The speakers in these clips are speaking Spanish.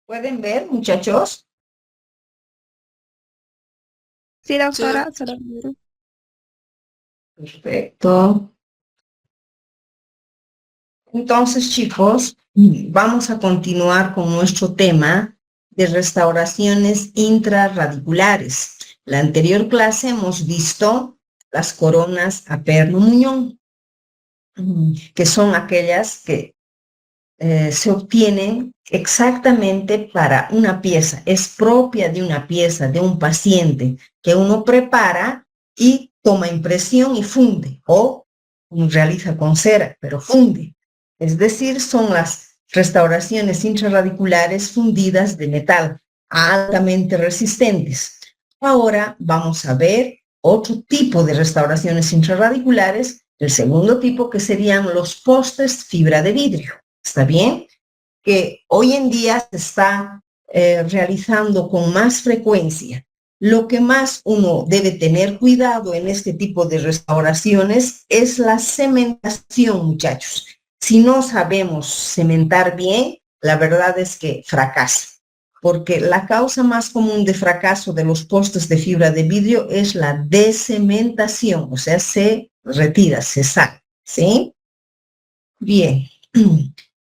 ¿Pueden ver, muchachos? Sí, Sí, doctora, se lo miro. Perfecto. Entonces, chicos, vamos a continuar con nuestro tema de restauraciones intrarradiculares. La anterior clase hemos visto las coronas a perno muñón, que son aquellas que se obtienen exactamente para una pieza, es propia de una pieza, de un paciente, que uno prepara y toma impresión y funde, o realiza con cera, pero funde. Es decir, son las restauraciones intrarradiculares fundidas de metal, altamente resistentes. Ahora vamos a ver otro tipo de restauraciones intrarradiculares, el segundo tipo, que serían los postes fibra de vidrio. ¿Está bien? Que hoy en día se está realizando con más frecuencia. Lo que más uno debe tener cuidado en este tipo de restauraciones es la cementación, muchachos. Si no sabemos cementar bien, la verdad es que fracasa, porque la causa más común de fracaso de los postes de fibra de vidrio es la descementación, o sea, se retira, se sale, ¿sí? Bien.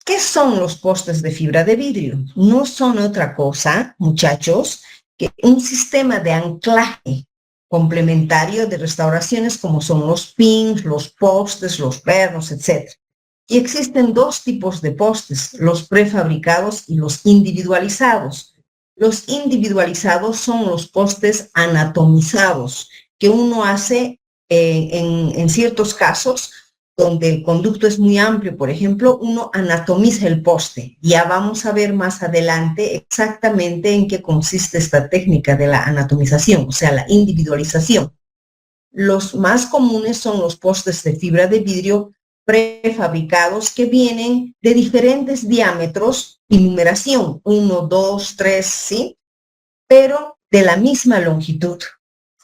¿Qué son los postes de fibra de vidrio? No son otra cosa, muchachos, que un sistema de anclaje complementario de restauraciones como son los pins, los postes, los pernos, etc. Y existen dos tipos de postes, los prefabricados y los individualizados. Los individualizados son los postes anatomizados que uno hace en ciertos casos donde el conducto es muy amplio, por ejemplo, uno anatomiza el poste. Ya vamos a ver más adelante exactamente en qué consiste esta técnica de la anatomización, o sea, la individualización. Los más comunes son los postes de fibra de vidrio prefabricados que vienen de diferentes diámetros y numeración, 1, 2, 3, ¿sí? Pero de la misma longitud,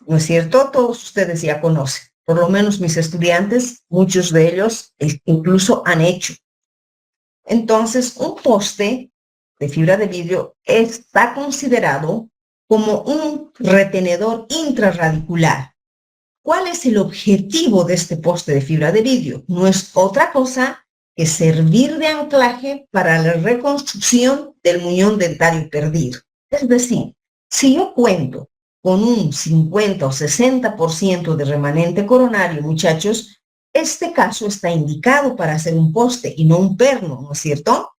¿no es cierto? Todos ustedes ya conocen, por lo menos mis estudiantes, muchos de ellos incluso han hecho. Entonces, un poste de fibra de vidrio está considerado como un retenedor intrarradicular. ¿Cuál es el objetivo de este poste de fibra de vidrio? No es otra cosa que servir de anclaje para la reconstrucción del muñón dentario perdido. Es decir, si yo cuento con un 50 o 60% de remanente coronario, muchachos, este caso está indicado para hacer un poste y no un perno, ¿no es cierto?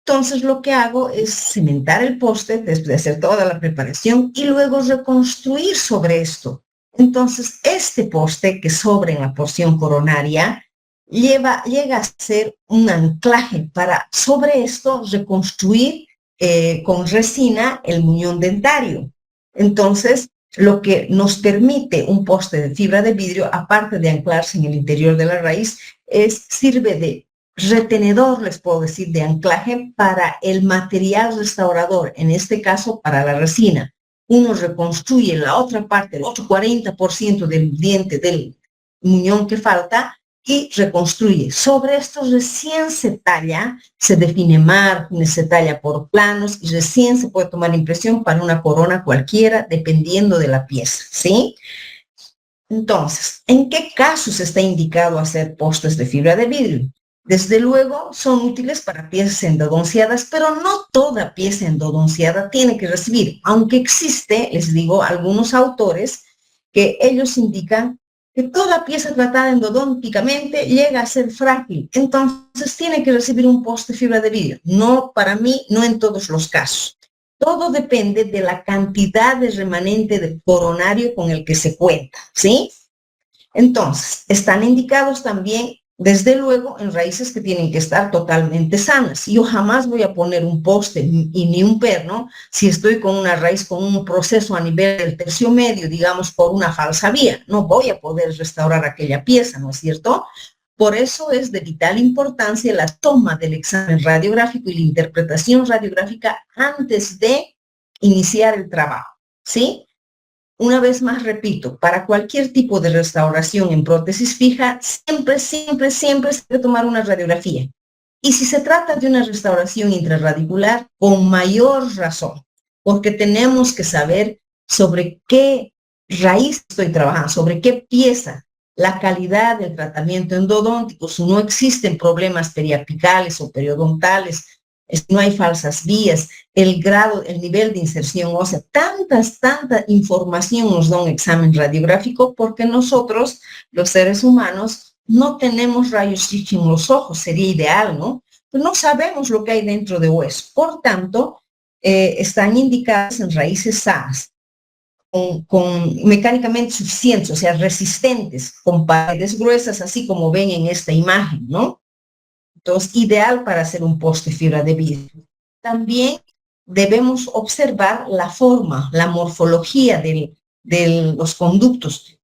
Entonces lo que hago es cimentar el poste después de hacer toda la preparación y luego reconstruir sobre esto. Entonces este poste que sobra en la porción coronaria llega a ser un anclaje para sobre esto reconstruir con resina el muñón dentario. Entonces lo que nos permite un poste de fibra de vidrio, aparte de anclarse en el interior de la raíz, sirve de retenedor, les puedo decir, de anclaje para el material restaurador, en este caso para la resina. Uno reconstruye la otra parte, el otro 40% del diente del muñón que falta y reconstruye. Sobre esto recién se talla, se define márgenes, se talla por planos y recién se puede tomar impresión para una corona cualquiera, dependiendo de la pieza, ¿sí? Entonces, ¿en qué casos está indicado hacer postes de fibra de vidrio? Desde luego, son útiles para piezas endodonciadas, pero no toda pieza endodonciada tiene que recibir, aunque existe, les digo, algunos autores que ellos indican que toda pieza tratada endodónticamente llega a ser frágil, entonces tiene que recibir un poste de fibra de vidrio. No, para mí, no en todos los casos. Todo depende de la cantidad de remanente de coronario con el que se cuenta, ¿sí? Entonces, están indicados también, desde luego, en raíces que tienen que estar totalmente sanas. Yo jamás voy a poner un poste y ni un perno si estoy con una raíz con un proceso a nivel del tercio medio, digamos, por una falsa vía. No voy a poder restaurar aquella pieza, ¿no es cierto? Por eso es de vital importancia la toma del examen radiográfico y la interpretación radiográfica antes de iniciar el trabajo, ¿sí? Una vez más repito, para cualquier tipo de restauración en prótesis fija, siempre se debe tomar una radiografía. Y si se trata de una restauración intrarradicular, con mayor razón, porque tenemos que saber sobre qué raíz estoy trabajando, sobre qué pieza, la calidad del tratamiento endodóntico, si no existen problemas periapicales o periodontales, si no hay falsas vías, el grado, el nivel de inserción ósea, tanta información nos da un examen radiográfico, porque nosotros, los seres humanos, no tenemos rayos X en los ojos, sería ideal, ¿no? Pero no sabemos lo que hay dentro de hueso. Por tanto, están indicadas en raíces sanas, con mecánicamente suficientes, o sea, resistentes, con paredes gruesas, así como ven en esta imagen, ¿no? Entonces, ideal para hacer un poste de fibra de vidrio. También debemos observar la forma, la morfología de los conductos.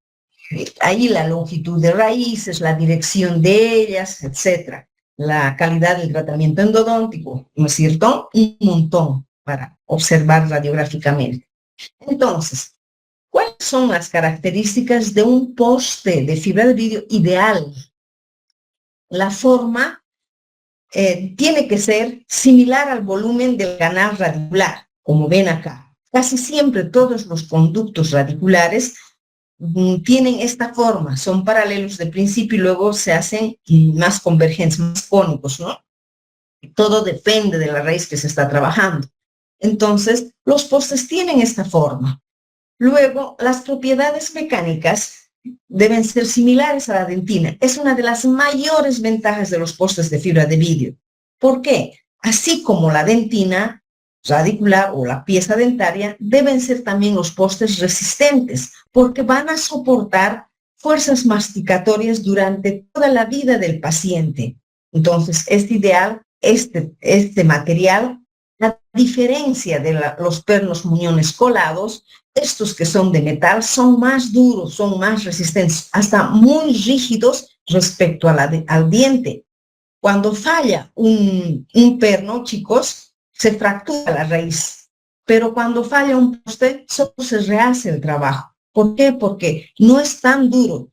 Ahí la longitud de raíces, la dirección de ellas, etcétera. La calidad del tratamiento endodóntico, ¿no es cierto? Un montón para observar radiográficamente. Entonces, ¿cuáles son las características de un poste de fibra de vidrio ideal? La forma tiene que ser similar al volumen del canal radicular, como ven acá. Casi siempre todos los conductos radiculares tienen esta forma, son paralelos de principio y luego se hacen más convergentes, más cónicos, ¿no? Todo depende de la raíz que se está trabajando. Entonces, los postes tienen esta forma. Luego, las propiedades mecánicas deben ser similares a la dentina. Es una de las mayores ventajas de los postes de fibra de vidrio. ¿Por qué? Así como la dentina radicular o la pieza dentaria, deben ser también los postes resistentes, porque van a soportar fuerzas masticatorias durante toda la vida del paciente. Entonces, es ideal este material, a diferencia de los pernos muñones colados. Estos que son de metal son más duros, son más resistentes, hasta muy rígidos respecto al diente. Cuando falla un perno, chicos, se fractura la raíz, pero cuando falla un poste, solo se rehace el trabajo. ¿Por qué? Porque no es tan duro.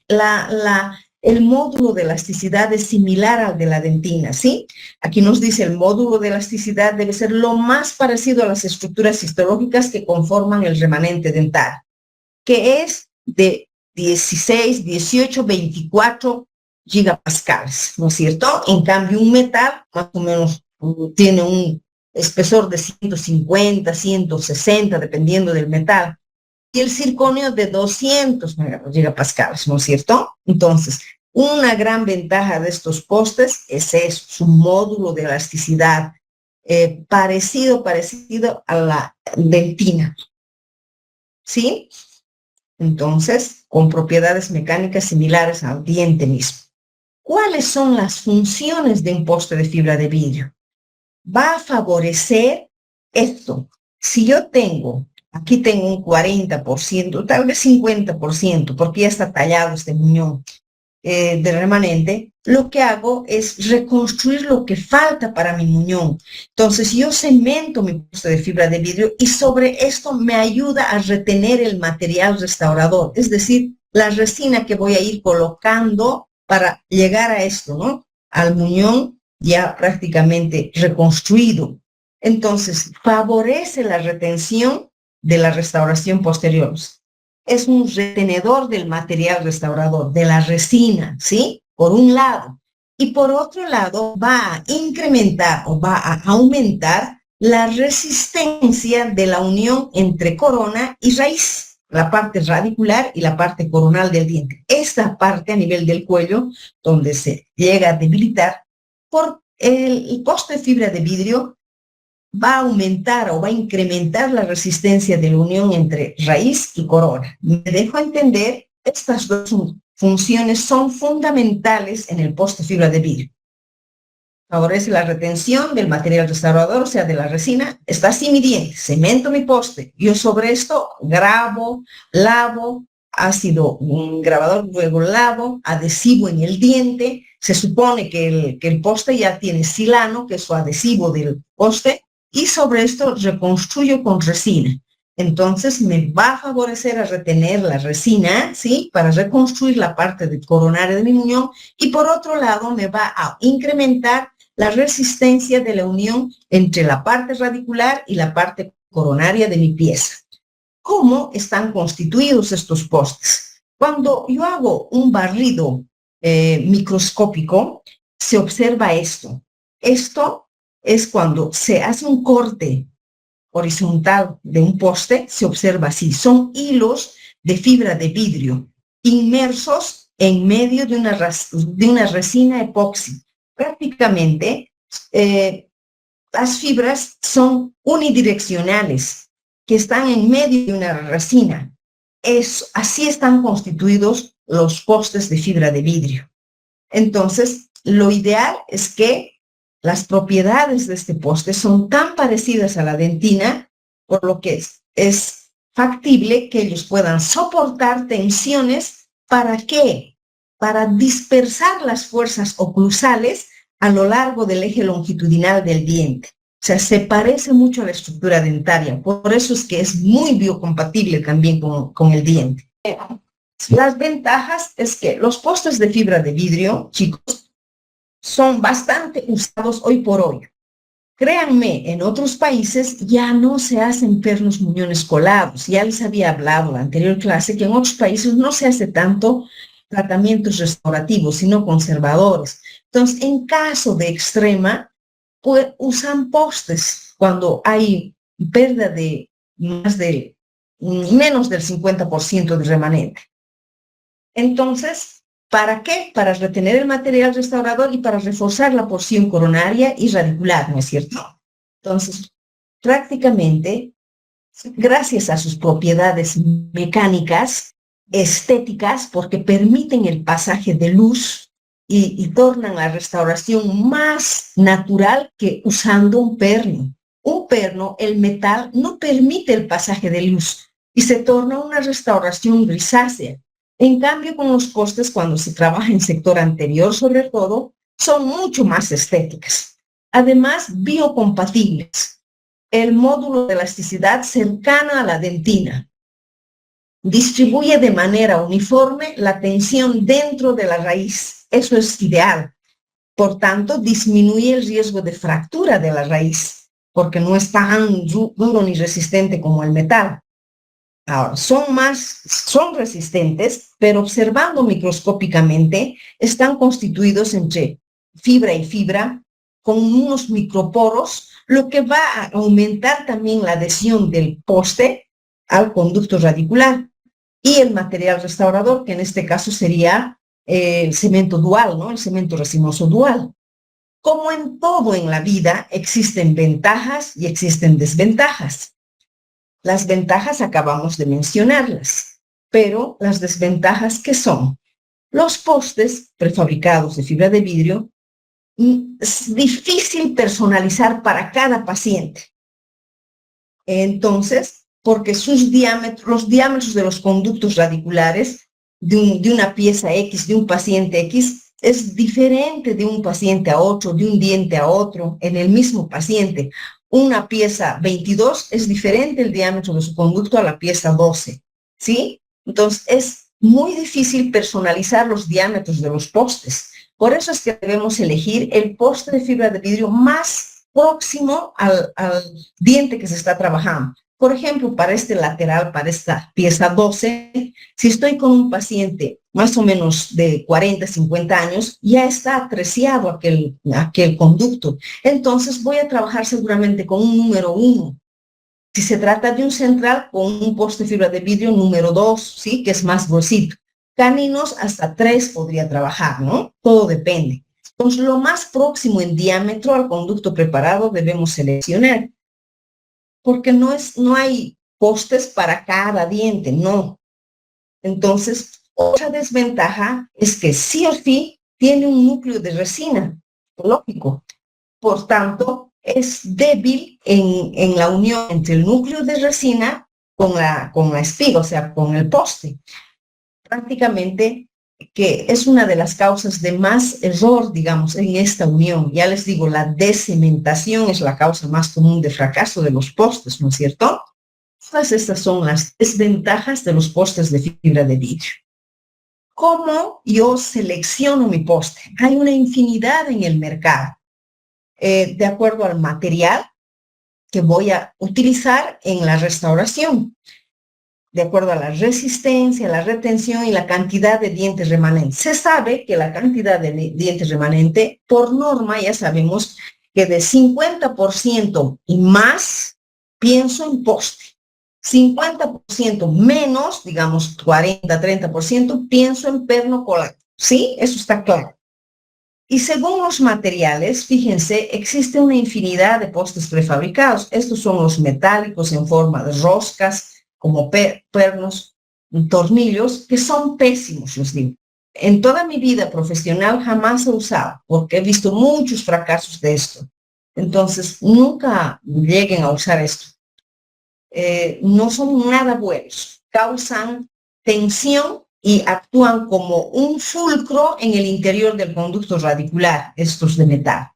El módulo de elasticidad es similar al de la dentina, ¿sí? Aquí nos dice el módulo de elasticidad debe ser lo más parecido a las estructuras histológicas que conforman el remanente dental, que es de 16, 18, 24 gigapascales, ¿no es cierto? En cambio, un metal más o menos tiene un espesor de 150, 160, dependiendo del metal, y el circonio de 200 gigapascales, ¿no es cierto? Entonces, una gran ventaja de estos postes es eso, su módulo de elasticidad, parecido a la dentina, ¿sí? Entonces, con propiedades mecánicas similares al diente mismo. ¿Cuáles son las funciones de un poste de fibra de vidrio? Va a favorecer esto. Si yo aquí tengo un 40%, tal vez 50%, porque ya está tallado este muñón de remanente, lo que hago es reconstruir lo que falta para mi muñón. Entonces yo cemento mi poste de fibra de vidrio y sobre esto me ayuda a retener el material restaurador, es decir, la resina que voy a ir colocando para llegar a esto, ¿no? Al muñón ya prácticamente reconstruido. Entonces favorece la retención de la restauración posterior. Es un retenedor del material restaurador, de la resina, ¿sí? Por un lado. Y por otro lado, va a incrementar o va a aumentar la resistencia de la unión entre corona y raíz, la parte radicular y la parte coronal del diente. Esta parte a nivel del cuello, donde se llega a debilitar, por el poste de fibra de vidrio, va a aumentar o va a incrementar la resistencia de la unión entre raíz y corona. Me dejo entender, estas dos funciones son fundamentales en el poste de fibra de vidrio. Favorece la retención del material restaurador, o sea, de la resina. Está así mi diente, cemento mi poste. Yo sobre esto grabo, lavo, ácido grabador, luego lavo, adhesivo en el diente. Se supone que el poste ya tiene silano, que es su adhesivo del poste, y sobre esto reconstruyo con resina. Entonces me va a favorecer a retener la resina, ¿sí? Para reconstruir la parte coronaria de mi muñón, y por otro lado me va a incrementar la resistencia de la unión entre la parte radicular y la parte coronaria de mi pieza. ¿Cómo están constituidos estos postes? Cuando yo hago un barrido microscópico, se observa esto. Esto es cuando se hace un corte horizontal de un poste, se observa así. Son hilos de fibra de vidrio inmersos en medio de una resina epoxi. Prácticamente, las fibras son unidireccionales, que están en medio de una resina. Así están constituidos los postes de fibra de vidrio. Entonces, lo ideal es que las propiedades de este poste son tan parecidas a la dentina, por lo que es factible que ellos puedan soportar tensiones. ¿Para qué? Para dispersar las fuerzas oclusales a lo largo del eje longitudinal del diente. O sea, se parece mucho a la estructura dentaria. Por eso es que es muy biocompatible también con el diente. Las ventajas es que los postes de fibra de vidrio, chicos, son bastante usados hoy por hoy. Créanme, en otros países ya no se hacen pernos muñones colados. Ya les había hablado en la anterior clase que en otros países no se hace tanto tratamientos restaurativos, sino conservadores. Entonces, en caso de extrema, pues usan postes cuando hay pérdida de menos del 50% de remanente. Entonces, ¿para qué? Para retener el material restaurador y para reforzar la porción coronaria y radicular, ¿no es cierto? Entonces, prácticamente, gracias a sus propiedades mecánicas, estéticas, porque permiten el pasaje de luz y tornan la restauración más natural que usando un perno. Un perno, el metal, no permite el pasaje de luz y se torna una restauración grisácea. En cambio, con los postes, cuando se trabaja en sector anterior, sobre todo, son mucho más estéticas. Además, biocompatibles. El módulo de elasticidad cercana a la dentina. Distribuye de manera uniforme la tensión dentro de la raíz. Eso es ideal. Por tanto, disminuye el riesgo de fractura de la raíz, porque no es tan duro ni resistente como el metal. Ahora, son resistentes, pero observando microscópicamente, están constituidos entre fibra y fibra con unos microporos, lo que va a aumentar también la adhesión del poste al conducto radicular y el material restaurador, que en este caso sería el cemento dual, ¿no? El cemento resinoso dual. Como en todo en la vida, existen ventajas y existen desventajas. Las ventajas acabamos de mencionarlas, pero las desventajas, ¿qué son? Los postes prefabricados de fibra de vidrio es difícil personalizar para cada paciente. Entonces, porque los diámetros de los conductos radiculares de una pieza X, de un paciente X, es diferente de un paciente a otro, de un diente a otro, en el mismo paciente. Una pieza 22 es diferente el diámetro de su conducto a la pieza 12, ¿sí? Entonces, es muy difícil personalizar los diámetros de los postes. Por eso es que debemos elegir el poste de fibra de vidrio más próximo al diente que se está trabajando. Por ejemplo, para este lateral, para esta pieza 12, si estoy con un paciente más o menos de 40, 50 años, ya está atreciado aquel conducto. Entonces voy a trabajar seguramente con un número 1. Si se trata de un central, con un poste de fibra de vidrio número 2, ¿sí? Que es más gruesito. Caninos hasta 3 podría trabajar, ¿no? Todo depende. Entonces, lo más próximo en diámetro al conducto preparado debemos seleccionar, porque no hay postes para cada diente, no. Entonces, otra desventaja es que sí o sí tiene un núcleo de resina, lógico. Por tanto, es débil en la unión entre el núcleo de resina con la espiga, o sea, con el poste. Prácticamente que es una de las causas de más error, digamos, en esta unión. Ya les digo, la decementación es la causa más común de fracaso de los postes, ¿no es cierto? Todas estas son las desventajas de los postes de fibra de vidrio. ¿Cómo yo selecciono mi poste? Hay una infinidad en el mercado. de acuerdo al material que voy a utilizar en la restauración, de acuerdo a la resistencia, la retención y la cantidad de dientes remanentes. Se sabe que la cantidad de dientes remanente, por norma, ya sabemos que de 50% y más, pienso en poste. 50% menos, digamos 40, 30%, pienso en perno colado. ¿Sí? Eso está claro. Y según los materiales, fíjense, existe una infinidad de postes prefabricados. Estos son los metálicos en forma de roscas, como pernos, tornillos, que son pésimos, les digo. En toda mi vida profesional jamás he usado, porque he visto muchos fracasos de esto. Entonces, nunca lleguen a usar esto. No son nada buenos. Causan tensión y actúan como un fulcro en el interior del conducto radicular, estos de metal.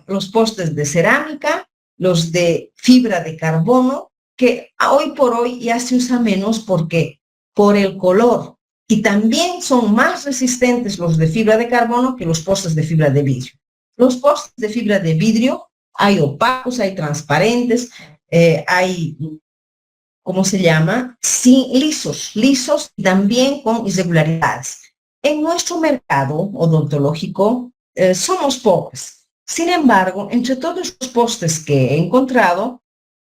Los postes de cerámica, los de fibra de carbono, que hoy por hoy ya se usa menos porque por el color, y también son más resistentes los de fibra de carbono que los postes de fibra de vidrio. Los postes de fibra de vidrio hay opacos, hay transparentes, hay, ¿cómo se llama? Sí, lisos también con irregularidades. En nuestro mercado odontológico somos pobres. Sin embargo, entre todos los postes que he encontrado,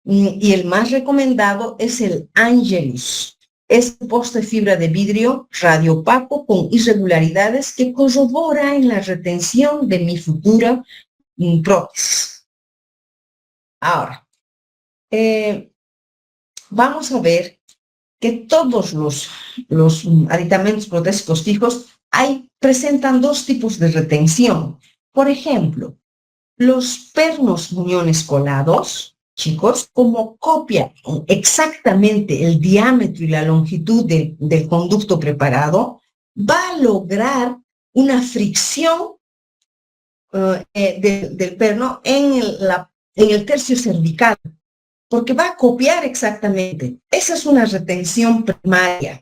y el más recomendado es el Angelus. Es un poste de fibra de vidrio radiopaco con irregularidades que corrobora en la retención de mi futura prótesis. Ahora, vamos a ver que todos los aditamentos protésicos fijos presentan dos tipos de retención. Por ejemplo, los pernos muñones colados, chicos, como copian exactamente el diámetro y la longitud del conducto preparado, va a lograr una fricción del perno en el tercio cervical, porque va a copiar exactamente. Esa es una retención primaria.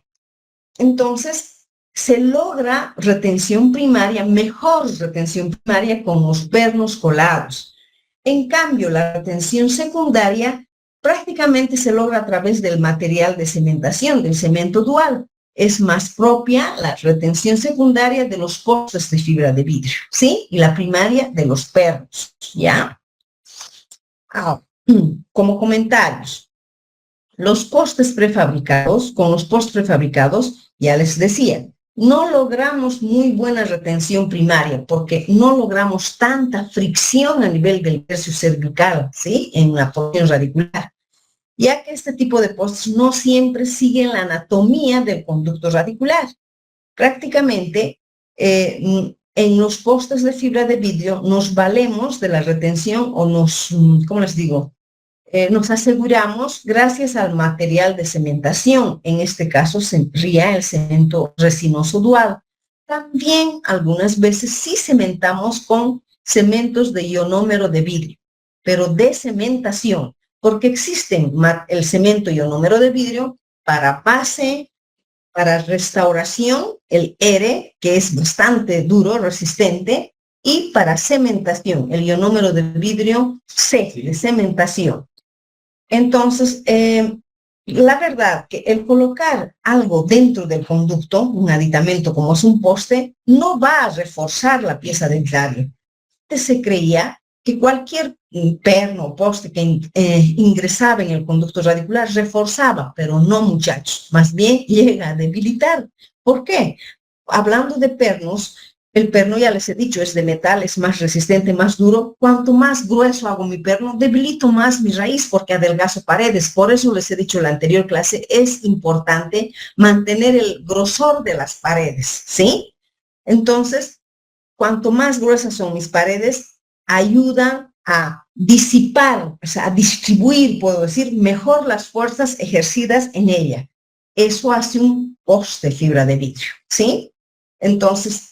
Entonces, se logra retención primaria, mejor retención primaria con los pernos colados. En cambio, la retención secundaria prácticamente se logra a través del material de cementación, del cemento dual. Es más propia la retención secundaria de los postes de fibra de vidrio, ¿sí? Y la primaria de los pernos, ¿ya? Ahora, como comentarios, los postes prefabricados, con los postes prefabricados, ya les decía, no logramos muy buena retención primaria porque no logramos tanta fricción a nivel del tercio cervical, ¿sí? En la porción radicular, ya que este tipo de postes no siempre siguen la anatomía del conducto radicular. Prácticamente, en los postes de fibra de vidrio nos valemos de la retención o ¿cómo les digo? Nos aseguramos gracias al material de cementación, en este caso sería el cemento resinoso dual. También algunas veces sí cementamos con cementos de ionómero de vidrio, pero de cementación, porque existen el cemento ionómero de vidrio para base, para restauración, el ERE, que es bastante duro, resistente, y para cementación, el ionómero de vidrio C, de cementación. Entonces, la verdad que el colocar algo dentro del conducto, un aditamento como es un poste, no va a reforzar la pieza dentaria. Antes se creía que cualquier perno o poste que ingresaba en el conducto radicular reforzaba, pero no, muchachos, más bien llega a debilitar. ¿Por qué? Hablando de pernos, el perno, ya les he dicho, es de metal, es más resistente, más duro. Cuanto más grueso hago mi perno, debilito más mi raíz porque adelgazo paredes. Por eso les he dicho en la anterior clase, es importante mantener el grosor de las paredes, ¿sí? Entonces, cuanto más gruesas son mis paredes, ayudan a disipar, o sea, a distribuir, puedo decir, mejor las fuerzas ejercidas en ella. Eso hace un poste de fibra de vidrio, ¿sí? Entonces,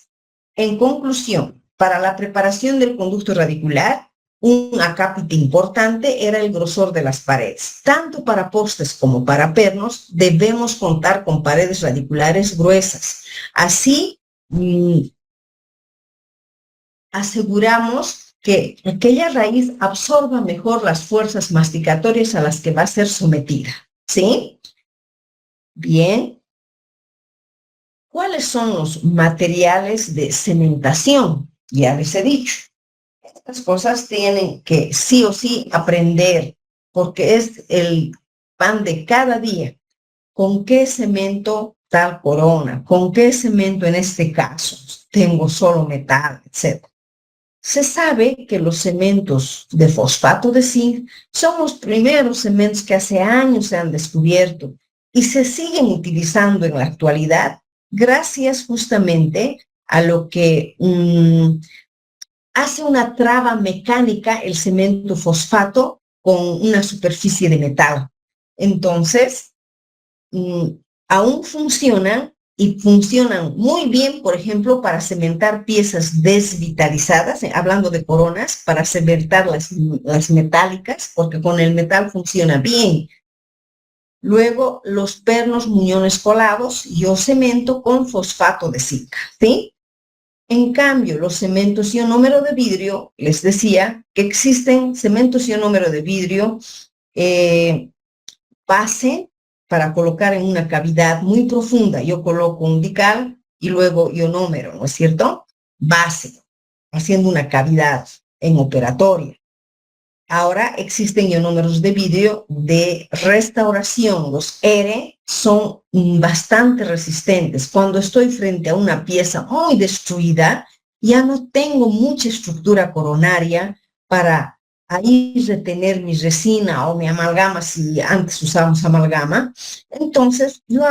en conclusión, para la preparación del conducto radicular, un acápite importante era el grosor de las paredes. Tanto para postes como para pernos, debemos contar con paredes radiculares gruesas. Así, aseguramos que aquella raíz absorba mejor las fuerzas masticatorias a las que va a ser sometida. ¿Sí? Bien. ¿Cuáles son los materiales de cementación? Ya les he dicho. Estas cosas tienen que sí o sí aprender, porque es el pan de cada día. ¿Con qué cemento tal corona? ¿Con qué cemento en este caso? Tengo solo metal, etc. Se sabe que los cementos de fosfato de zinc son los primeros cementos que hace años se han descubierto y se siguen utilizando en la actualidad gracias justamente a lo que hace una traba mecánica el cemento fosfato con una superficie de metal. Entonces, aún funcionan y funcionan muy bien, por ejemplo, para cementar piezas desvitalizadas, hablando de coronas, para cementar las metálicas, porque con el metal funciona bien. Luego, los pernos muñones colados, yo cemento con fosfato de zinc, ¿sí? En cambio, los cementos ionómero de vidrio, les decía que existen cementos ionómero de vidrio base para colocar en una cavidad muy profunda. Yo coloco un dical y luego ionómero, ¿no es cierto? Base, haciendo una cavidad en operatoria. Ahora existen ionómeros de vidrio de restauración. Los ERE son bastante resistentes. Cuando estoy frente a una pieza muy destruida, ya no tengo mucha estructura coronaria para ahí retener mi resina o mi amalgama, si antes usábamos amalgama. Entonces, yo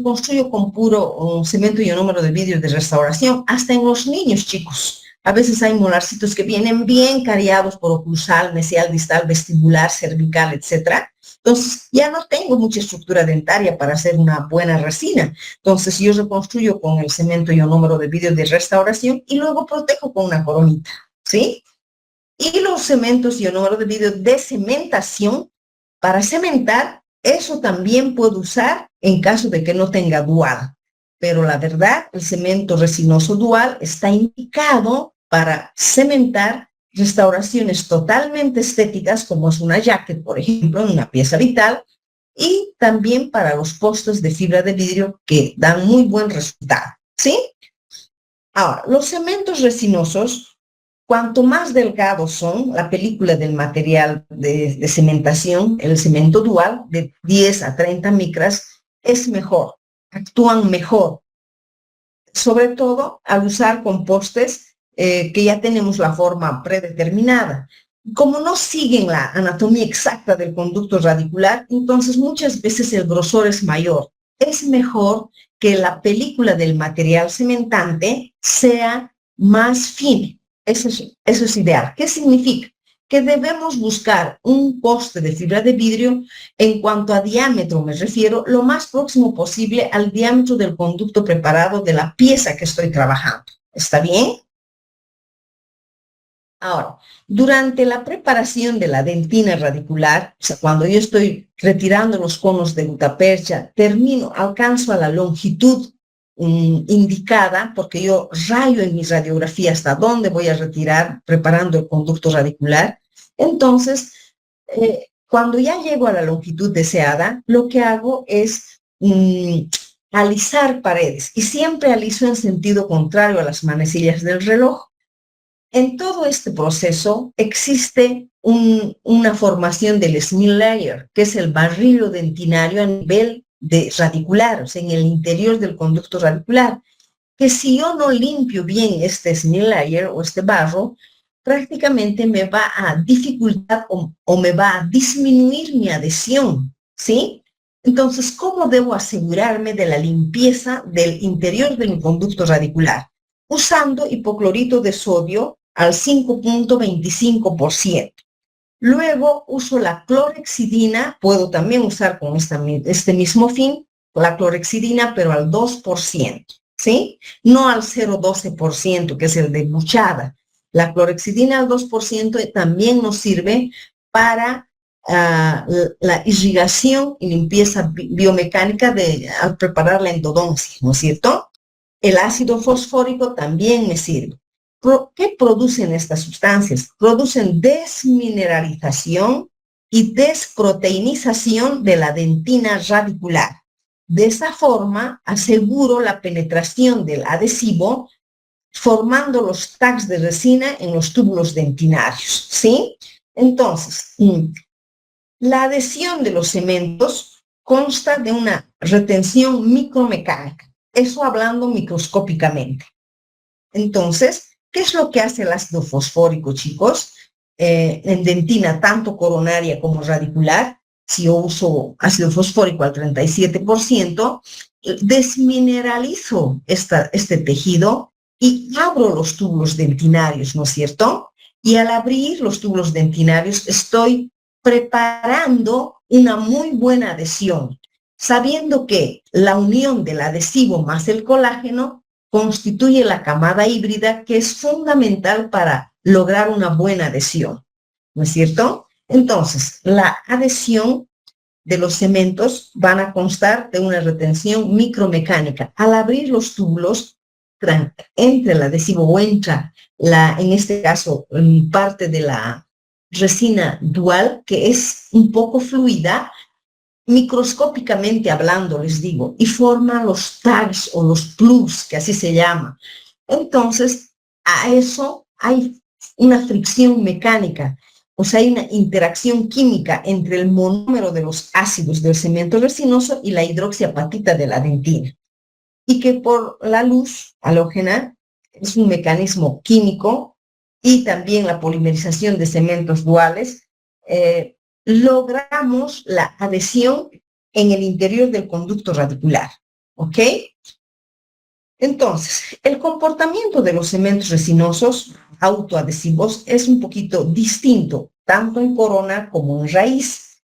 construyo con puro cemento ionómero de vidrio de restauración, hasta en los niños chicos. A veces hay molarcitos que vienen bien cariados por oclusal, mesial, distal, vestibular, cervical, etc. Entonces, ya no tengo mucha estructura dentaria para hacer una buena resina. Entonces, yo reconstruyo con el cemento ionómero de vidrio de restauración y luego protejo con una coronita, ¿sí? Y los cementos ionómero de vidrio de cementación, para cementar, eso también puedo usar en caso de que no tenga dual. Pero la verdad, el cemento resinoso dual está indicado para cementar restauraciones totalmente estéticas, como es una jacket, por ejemplo, en una pieza vital, y también para los postes de fibra de vidrio que dan muy buen resultado, ¿sí? Ahora, los cementos resinosos, cuanto más delgados son, la película del material de cementación, el cemento dual, de 10 a 30 micras, es mejor, actúan mejor, sobre todo al usar compostes que ya tenemos la forma predeterminada. Como no siguen la anatomía exacta del conducto radicular, entonces muchas veces el grosor es mayor. Es mejor que la película del material cementante sea más fina. Eso es ideal. ¿Qué significa? Que debemos buscar un poste de fibra de vidrio, en cuanto a diámetro me refiero, lo más próximo posible al diámetro del conducto preparado de la pieza que estoy trabajando. ¿Está bien? Ahora, durante la preparación de la dentina radicular, o sea, cuando yo estoy retirando los conos de gutapercha, alcanzo a la longitud indicada, porque yo rayo en mi radiografía hasta dónde voy a retirar preparando el conducto radicular. Entonces, cuando ya llego a la longitud deseada, lo que hago es alisar paredes, y siempre aliso en sentido contrario a las manecillas del reloj. En todo este proceso existe una formación del smil layer, que es el barrillo dentinario a nivel radicular, o sea, en el interior del conducto radicular, que si yo no limpio bien este smil layer o este barro, prácticamente me va a dificultar o me va a disminuir mi adhesión, ¿sí? Entonces, ¿cómo debo asegurarme de la limpieza del interior del conducto radicular? Usando hipoclorito de sodio al 5.25%. Luego uso la clorexidina, puedo también usar con este mismo fin, la clorexidina, pero al 2%, ¿sí? No al 0,12%, que es el de buchada. La clorexidina al 2% también nos sirve para la irrigación y limpieza biomecánica al preparar la endodoncia, ¿no es cierto? El ácido fosfórico también me sirve. ¿Qué producen estas sustancias? Producen desmineralización y desproteinización de la dentina radicular. De esa forma, aseguro la penetración del adhesivo formando los tags de resina en los túbulos dentinarios, ¿sí? Entonces, la adhesión de los cementos consta de una retención micromecánica, eso hablando microscópicamente. Entonces, ¿qué es lo que hace el ácido fosfórico, chicos? En dentina, tanto coronaria como radicular, si yo uso ácido fosfórico al 37%, desmineralizo este tejido y abro los túbulos dentinarios, ¿no es cierto? Y al abrir los túbulos dentinarios estoy preparando una muy buena adhesión, sabiendo que la unión del adhesivo más el colágeno constituye la camada híbrida que es fundamental para lograr una buena adhesión, ¿no es cierto? Entonces, la adhesión de los cementos van a constar de una retención micromecánica. Al abrir los túbulos, entra el adhesivo o entra, en este caso, parte de la resina dual, que es un poco fluida, microscópicamente hablando, les digo, y forma los tags o los plugs, que así se llama. Entonces, a eso hay una fricción mecánica, o sea, hay una interacción química entre el monómero de los ácidos del cemento resinoso y la hidroxiapatita de la dentina, y que por la luz halógena es un mecanismo químico y también la polimerización de cementos duales, logramos la adhesión en el interior del conducto radicular, ¿ok? Entonces, el comportamiento de los cementos resinosos autoadhesivos es un poquito distinto, tanto en corona como en raíz.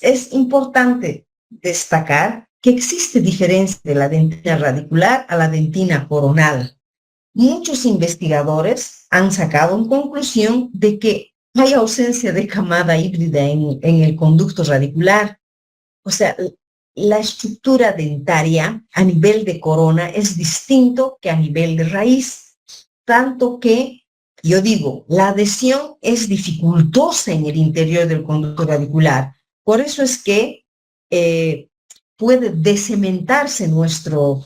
Es importante destacar que existe diferencia de la dentina radicular a la dentina coronal. Muchos investigadores han sacado en conclusión de que hay ausencia de camada híbrida en el conducto radicular. O sea, la estructura dentaria a nivel de corona es distinto que a nivel de raíz, tanto que, yo digo, la adhesión es dificultosa en el interior del conducto radicular. Por eso es que puede descementarse nuestro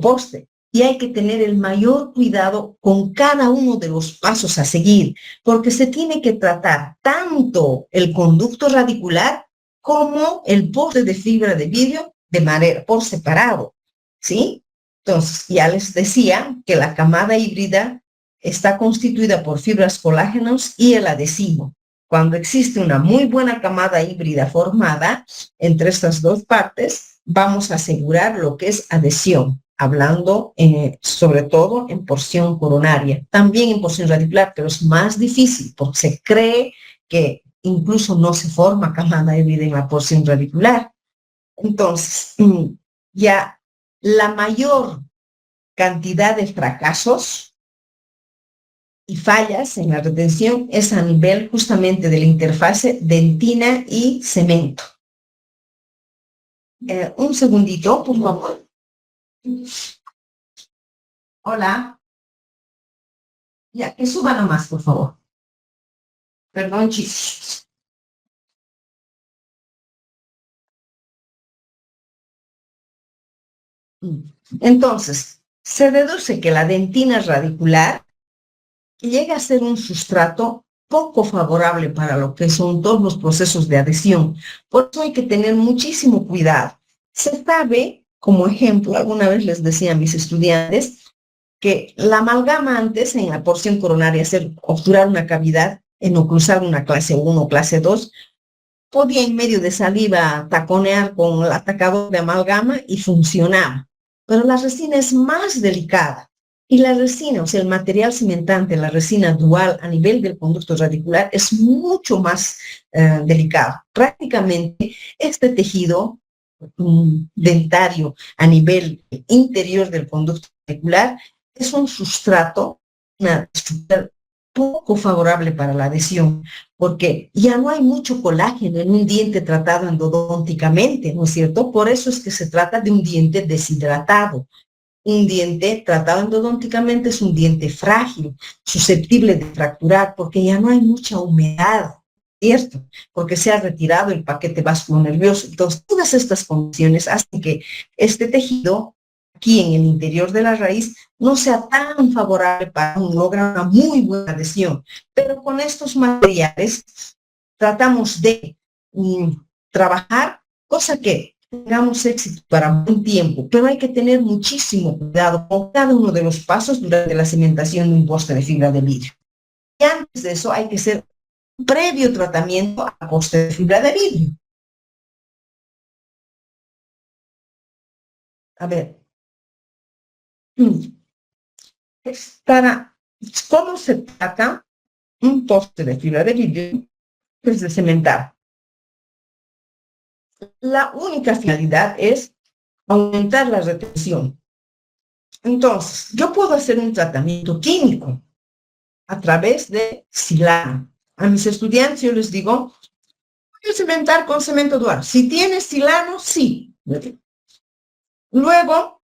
poste. Y hay que tener el mayor cuidado con cada uno de los pasos a seguir, porque se tiene que tratar tanto el conducto radicular como el poste de fibra de vidrio de manera por separado, ¿sí? Entonces, ya les decía que la camada híbrida está constituida por fibras colágenos y el adhesivo. Cuando existe una muy buena camada híbrida formada entre estas dos partes, vamos a asegurar lo que es adhesión, hablando sobre todo en porción coronaria, también en porción radicular, pero es más difícil porque se cree que incluso no se forma camada híbrida en la porción radicular. Entonces, ya la mayor cantidad de fracasos y fallas en la retención es a nivel justamente de la interfase dentina y cemento. Un segundito, por favor. Hola. Ya, que suba nomás, por favor. Perdón, chicos. Entonces, se deduce que la dentina radicular llega a ser un sustrato poco favorable para lo que son todos los procesos de adhesión. Por eso hay que tener muchísimo cuidado. Se sabe, como ejemplo, alguna vez les decía a mis estudiantes, que la amalgama antes en la porción coronaria, hacer obturar una cavidad, enoclusar una clase 1 o clase 2, podía en medio de saliva taconear con el atacador de amalgama y funcionaba. Pero la resina es más delicada. Y la resina, o sea, el material cimentante, la resina dual a nivel del conducto radicular es mucho más delicado. Prácticamente este tejido dentario a nivel interior del conducto radicular es un sustrato, una estructura poco favorable para la adhesión, porque ya no hay mucho colágeno en un diente tratado endodónticamente, ¿no es cierto? Por eso es que se trata de un diente deshidratado. un diente tratado endodónticamente es un diente frágil, susceptible de fracturar, porque ya no hay mucha humedad, ¿cierto? Porque se ha retirado el paquete vasculonervioso. Entonces, todas estas condiciones hacen que este tejido, aquí en el interior de la raíz, no sea tan favorable para lograr una muy buena adhesión. Pero con estos materiales tratamos de trabajar, cosa que tengamos éxito para un tiempo, pero hay que tener muchísimo cuidado con cada uno de los pasos durante la cementación de un poste de fibra de vidrio. Y antes de eso hay que hacer un previo tratamiento a poste de fibra de vidrio. A ver, para cómo se trata un poste de fibra de vidrio, pues de cementar. La única finalidad es aumentar la retención. Entonces, yo puedo hacer un tratamiento químico a través de silano. A mis estudiantes yo les digo, voy a cementar con cemento Duar. Si tienes silano, sí. Luego,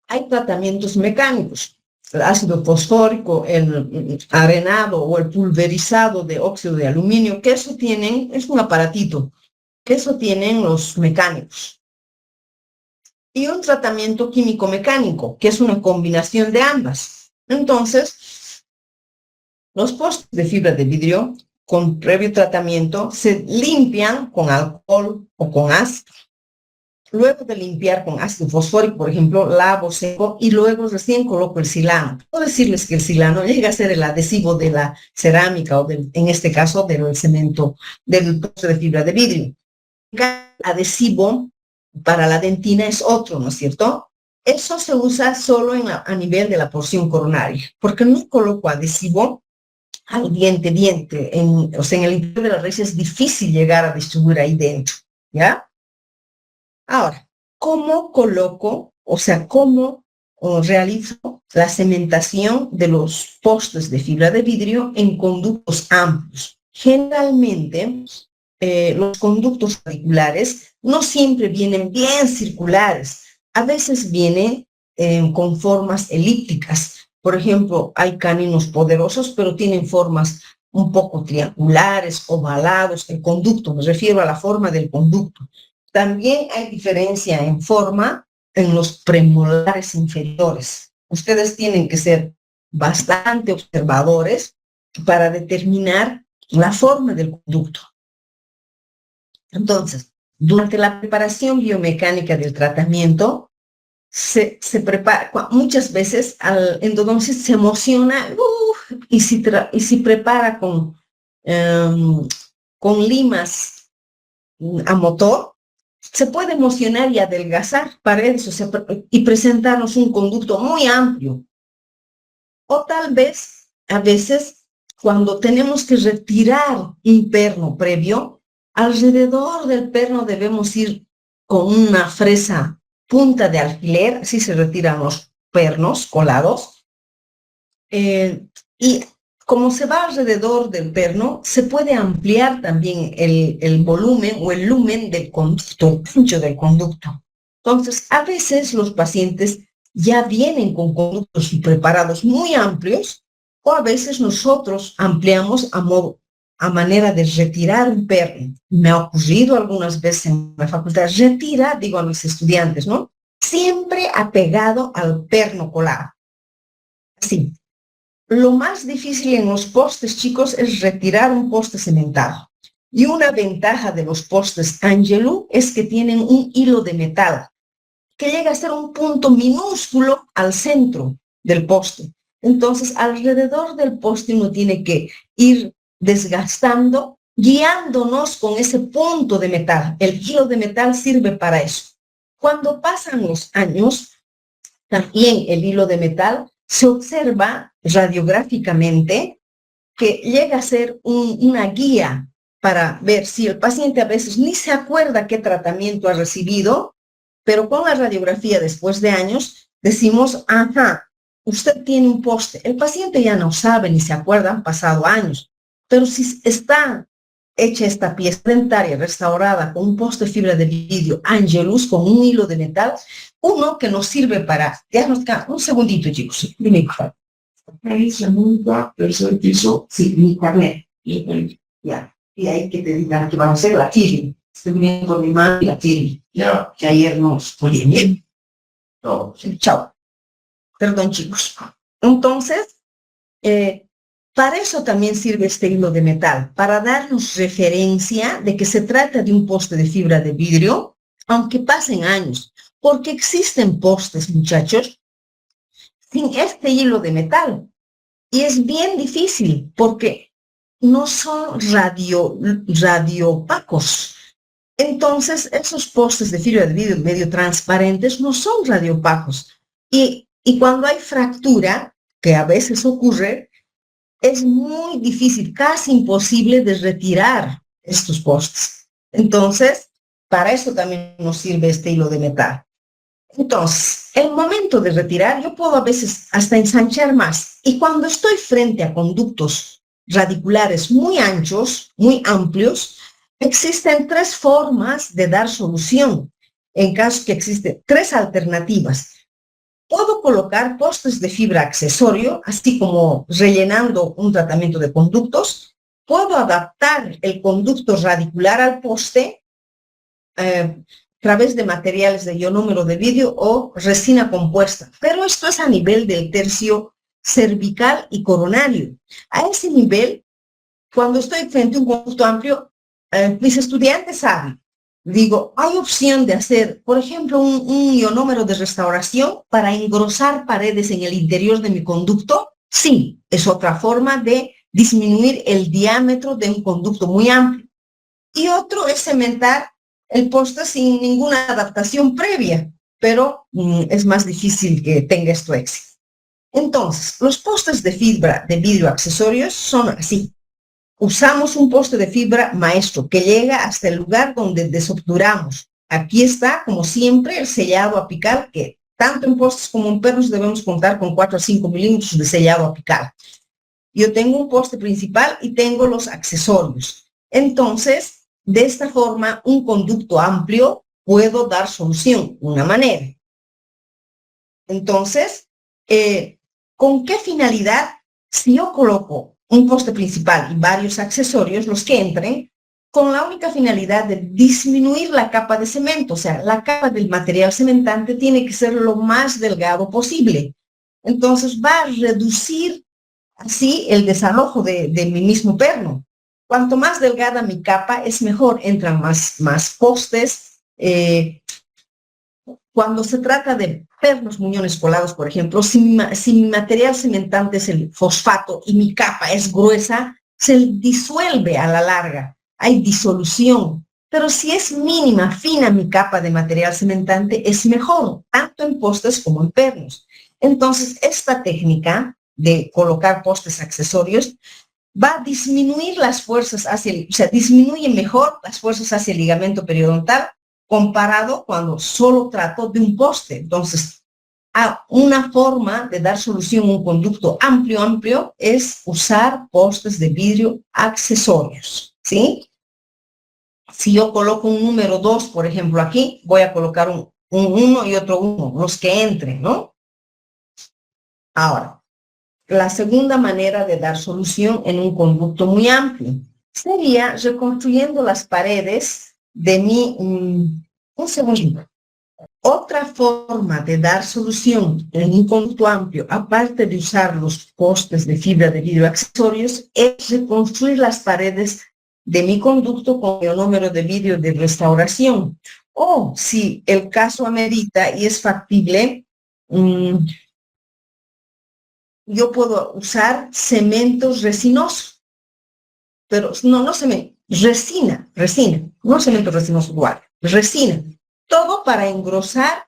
hay tratamientos mecánicos. El ácido fosfórico, el arenado o el pulverizado de óxido de aluminio, que eso tienen, es un aparatito, que eso tienen los mecánicos. Y un tratamiento químico-mecánico, que es una combinación de ambas. Entonces, los postes de fibra de vidrio con previo tratamiento se limpian con alcohol o con ácido. Luego de limpiar con ácido fosfórico, por ejemplo, lavo, seco y luego recién coloco el silano. Puedo decirles que el silano llega a ser el adhesivo de la cerámica o en este caso del cemento, del poste de fibra de vidrio. El adhesivo para la dentina es otro, ¿no es cierto? Eso se usa solo a nivel de la porción coronaria, porque no coloco adhesivo al diente, o sea, en el interior de la raíz es difícil llegar a distribuir ahí dentro, ¿ya? Ahora, ¿cómo coloco, o sea, cómo realizo la cementación de los postes de fibra de vidrio en conductos amplios? Generalmente, los conductos radiculares no siempre vienen bien circulares, a veces vienen con formas elípticas. Por ejemplo, hay cáninos poderosos, pero tienen formas un poco triangulares, ovalados, el conducto, me refiero a la forma del conducto. También hay diferencia en forma en los premolares inferiores. Ustedes tienen que ser bastante observadores para determinar la forma del conducto. Entonces, durante la preparación biomecánica del tratamiento, se prepara, muchas veces al endodoncista se emociona y si prepara con limas a motor, se puede emocionar y adelgazar paredes, o sea, y presentarnos un conducto muy amplio. O tal vez, a veces, cuando tenemos que retirar un perno previo, alrededor del perno debemos ir con una fresa punta de alfiler, así se retiran los pernos colados, y como se va alrededor del perno, se puede ampliar también el volumen o el lumen del conducto, el ancho del conducto. Entonces, a veces los pacientes ya vienen con conductos preparados muy amplios, o a veces nosotros ampliamos a manera de retirar un perno. Me ha ocurrido algunas veces en la facultad, digo a mis estudiantes, ¿no? Siempre apegado al perno colado. Así. Lo más difícil en los postes, chicos, es retirar un poste cementado. Y una ventaja de los postes Angelou es que tienen un hilo de metal que llega a ser un punto minúsculo al centro del poste. Entonces, alrededor del poste uno tiene que ir desgastando, guiándonos con ese punto de metal. El hilo de metal sirve para eso. Cuando pasan los años, también el hilo de metal se observa radiográficamente que llega a ser una guía para ver si el paciente a veces ni se acuerda qué tratamiento ha recibido, pero con la radiografía después de años decimos, ajá, usted tiene un poste. El paciente ya no sabe ni se acuerda, han pasado años, pero si está hecha esta pieza dentaria restaurada con un poste de fibra de vidrio Angelus con un hilo de metal, uno que nos sirve para diagnosticar. Un segundito, chicos. Dime, por favor. Segunda, tercer piso. Sí, mi carnet. Y Ya. Y ahí que te digan que van a hacer la firma. Estoy viendo con mi mano y la firma. ya, Que ayer nos oye bien. no, Chao. Perdón, chicos. Entonces, para eso también sirve este hilo de metal, para darnos referencia de que se trata de un poste de fibra de vidrio, aunque pasen años, porque existen postes, muchachos, sin este hilo de metal. Y es bien difícil, porque no son radiopacos. Entonces, esos postes de fibra de vidrio medio transparentes no son radiopacos. Y cuando hay fractura, que a veces ocurre, es muy difícil, casi imposible de retirar estos postes. Entonces, para eso también nos sirve este hilo de metal. Entonces, el momento de retirar, yo puedo a veces hasta ensanchar más. Y cuando estoy frente a conductos radiculares muy anchos, muy amplios, existen tres formas de dar solución. En caso que existen tres alternativas. Puedo colocar postes de fibra accesorio, así como rellenando un tratamiento de conductos. Puedo adaptar el conducto radicular al poste a través de materiales de ionómero de vidrio o resina compuesta. Pero esto es a nivel del tercio cervical y coronario. A ese nivel, cuando estoy frente a un conducto amplio, mis estudiantes saben. Digo, hay opción de hacer, por ejemplo, un ionómero de restauración para engrosar paredes en el interior de mi conducto. Sí, es otra forma de disminuir el diámetro de un conducto muy amplio. Y otro es cementar el poste sin ninguna adaptación previa, pero es más difícil que tenga esto éxito. Entonces, los postes de fibra de vidrio accesorios son así. Usamos un poste de fibra maestro que llega hasta el lugar donde desobturamos. Aquí está, como siempre, el sellado apical, que tanto en postes como en pernos debemos contar con 4 a 5 milímetros de sellado apical. Yo tengo un poste principal y tengo los accesorios. Entonces, de esta forma, un conducto amplio puedo dar solución, una manera. Entonces, ¿con qué finalidad? Si yo coloco un poste principal y varios accesorios, los que entren, con la única finalidad de disminuir la capa de cemento, o sea, la capa del material cementante tiene que ser lo más delgado posible. Entonces va a reducir así el desalojo de mi mismo perno. Cuanto más delgada mi capa, es mejor, entran más postes. Cuando se trata de pernos muñones colados, por ejemplo, si mi material cementante es el fosfato y mi capa es gruesa, se disuelve a la larga, hay disolución. Pero si es mínima, fina mi capa de material cementante, es mejor, tanto en postes como en pernos. Entonces, esta técnica de colocar postes accesorios va a disminuir las fuerzas o sea, disminuye mejor las fuerzas hacia el ligamento periodontal comparado cuando solo trato de un poste. Entonces, una forma de dar solución a un conducto amplio es usar postes de vidrio accesorios, ¿sí? Si yo coloco un número 2, por ejemplo, aquí, voy a colocar un 1 y otro 1, los que entren, ¿no? Ahora, la segunda manera de dar solución en un conducto muy amplio sería reconstruyendo las paredes de un segundo. Otra forma de dar solución en un conducto amplio, aparte de usar los postes de fibra de vidrio accesorios, es reconstruir las paredes de mi conducto con ionómero de vidrio de restauración. O si el caso amerita y es factible, yo puedo usar cementos resinosos, pero no cemento, resina, no cemento resinoso igual, resina. Todo para engrosar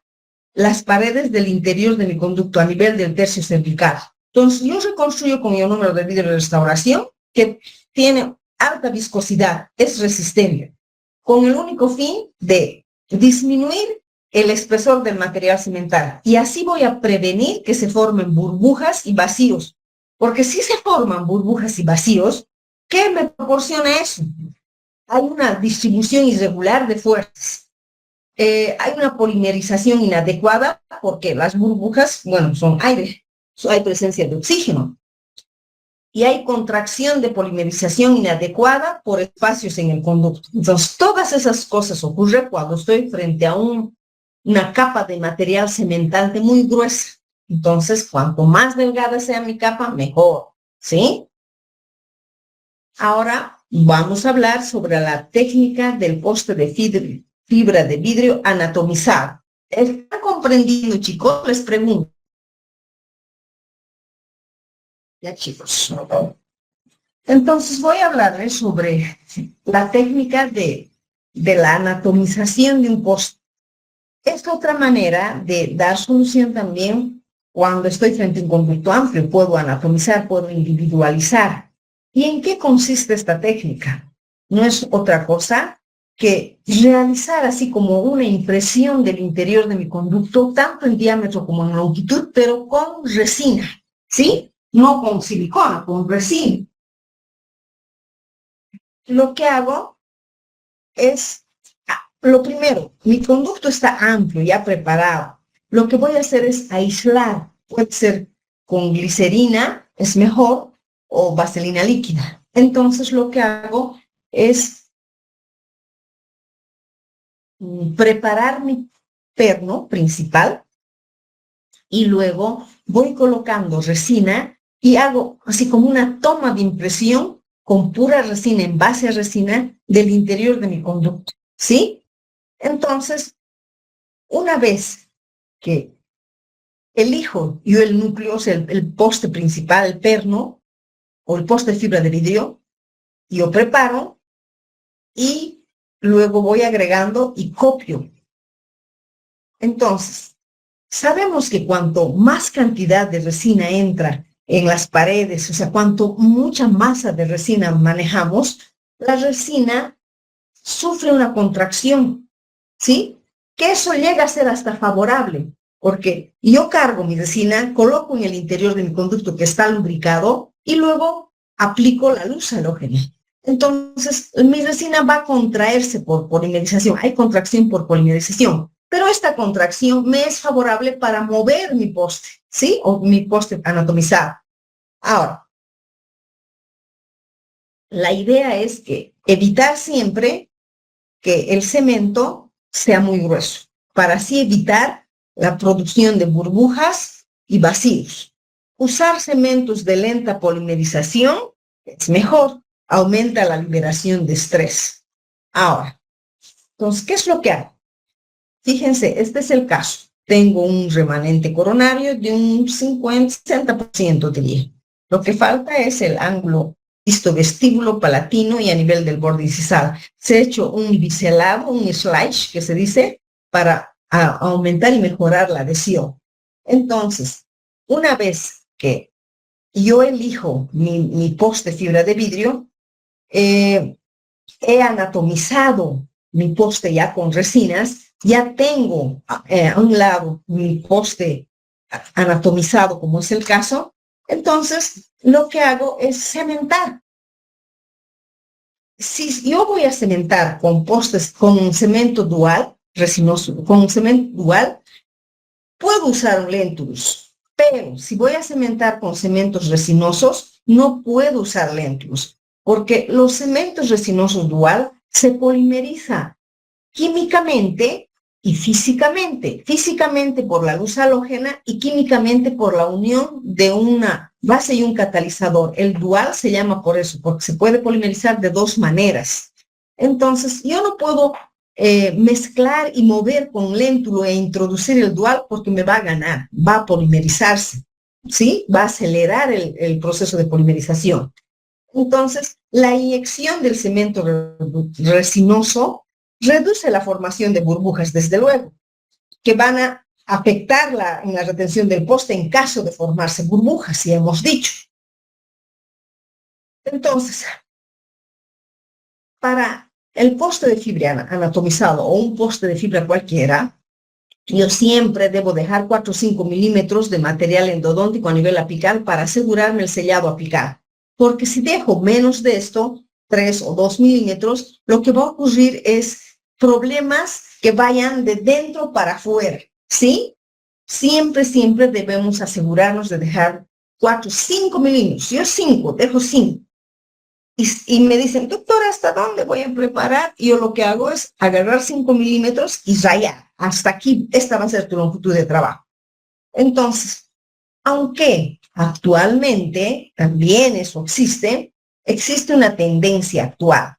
las paredes del interior de mi conducto a nivel del tercio cervical. Entonces, yo reconstruyo con ionómero de vidrio de restauración, que tiene alta viscosidad, es resistente, con el único fin de disminuir el espesor del material cemental. Y así voy a prevenir que se formen burbujas y vacíos. Porque si se forman burbujas y vacíos, ¿qué me proporciona eso? Hay una distribución irregular de fuerzas. hay una polimerización inadecuada porque las burbujas, bueno, son aire, hay presencia de oxígeno. Y hay contracción de polimerización inadecuada por espacios en el conducto. Entonces, todas esas cosas ocurren cuando estoy frente a una capa de material cementante muy gruesa. Entonces, cuanto más delgada sea mi capa, mejor, ¿sí? Ahora vamos a hablar sobre la técnica del poste de fibra de vidrio anatomizado. ¿Están comprendiendo, chicos? Les pregunto. Ya, chicos. Entonces voy a hablarles sobre la técnica de la anatomización de un poste. Es otra manera de dar solución también cuando estoy frente a un conducto amplio. Puedo anatomizar, puedo individualizar. ¿Y en qué consiste esta técnica? No es otra cosa que realizar así como una impresión del interior de mi conducto, tanto en diámetro como en longitud, pero con resina, ¿sí? No con silicona, con resina. Lo que hago es, lo primero, mi conducto está amplio, ya preparado. Lo que voy a hacer es aislar. Puede ser con glicerina, es mejor, o vaselina líquida. Entonces lo que hago es preparar mi perno principal y luego voy colocando resina y hago así como una toma de impresión con pura resina, en base a resina, del interior de mi conducto, ¿sí? Entonces, una vez que elijo yo el núcleo, o sea, el poste principal, el perno, o el poste de fibra de vidrio, yo preparo y luego voy agregando y copio. Entonces, sabemos que cuanto más cantidad de resina entra en las paredes, o sea, cuanto mucha masa de resina manejamos, la resina sufre una contracción, ¿sí? Que eso llega a ser hasta favorable, porque yo cargo mi resina, coloco en el interior de mi conducto que está lubricado y luego aplico la luz halógena. Entonces, mi resina va a contraerse por polimerización, hay contracción por polimerización, pero esta contracción me es favorable para mover mi poste, ¿sí? O mi poste anatomizado. Ahora, la idea es que evitar siempre que el cemento sea muy grueso, para así evitar la producción de burbujas y vacíos. Usar cementos de lenta polimerización es mejor, aumenta la liberación de estrés. Ahora, entonces, ¿qué es lo que hago? Fíjense, este es el caso. Tengo un remanente coronario de un 50-60%, diría. Lo que falta es el ángulo vestíbulo palatino y a nivel del borde incisal. Se ha hecho un biselado, un slice, que se dice, para aumentar y mejorar la adhesión. Entonces, una vez que yo elijo mi poste de fibra de vidrio, he anatomizado mi poste ya con resinas, ya tengo a un lado mi poste anatomizado, como es el caso. Entonces, lo que hago es cementar. Si yo voy a cementar con postes, con cemento dual, resinoso, con cemento dual, puedo usar un Lentulus, pero si voy a cementar con cementos resinosos, no puedo usar Lentulus, porque los cementos resinosos dual se polimerizan químicamente y físicamente. Físicamente por la luz halógena y químicamente por la unión de una base y un catalizador. El dual se llama por eso, porque se puede polimerizar de dos maneras. Entonces, yo no puedo mezclar y mover con léntulo e introducir el dual porque me va a ganar, va a polimerizarse, ¿sí? Va a acelerar el proceso de polimerización. Entonces, la inyección del cemento resinoso reduce la formación de burbujas, desde luego, que van a afectar en la retención del poste en caso de formarse burbujas, ya hemos dicho. Entonces, para el poste de fibra anatomizado o un poste de fibra cualquiera, yo siempre debo dejar 4 o 5 milímetros de material endodóntico a nivel apical para asegurarme el sellado apical. Porque si dejo menos de esto, 3 o 2 milímetros, lo que va a ocurrir es problemas que vayan de dentro para afuera, ¿sí? Siempre, siempre debemos asegurarnos de dejar 4, 5 milímetros. Yo 5, dejo 5. Y me dicen, doctora, ¿hasta dónde voy a preparar? Y yo lo que hago es agarrar 5 milímetros y rayar. Hasta aquí, esta va a ser tu longitud de trabajo. Entonces, aunque actualmente también eso existe una tendencia actual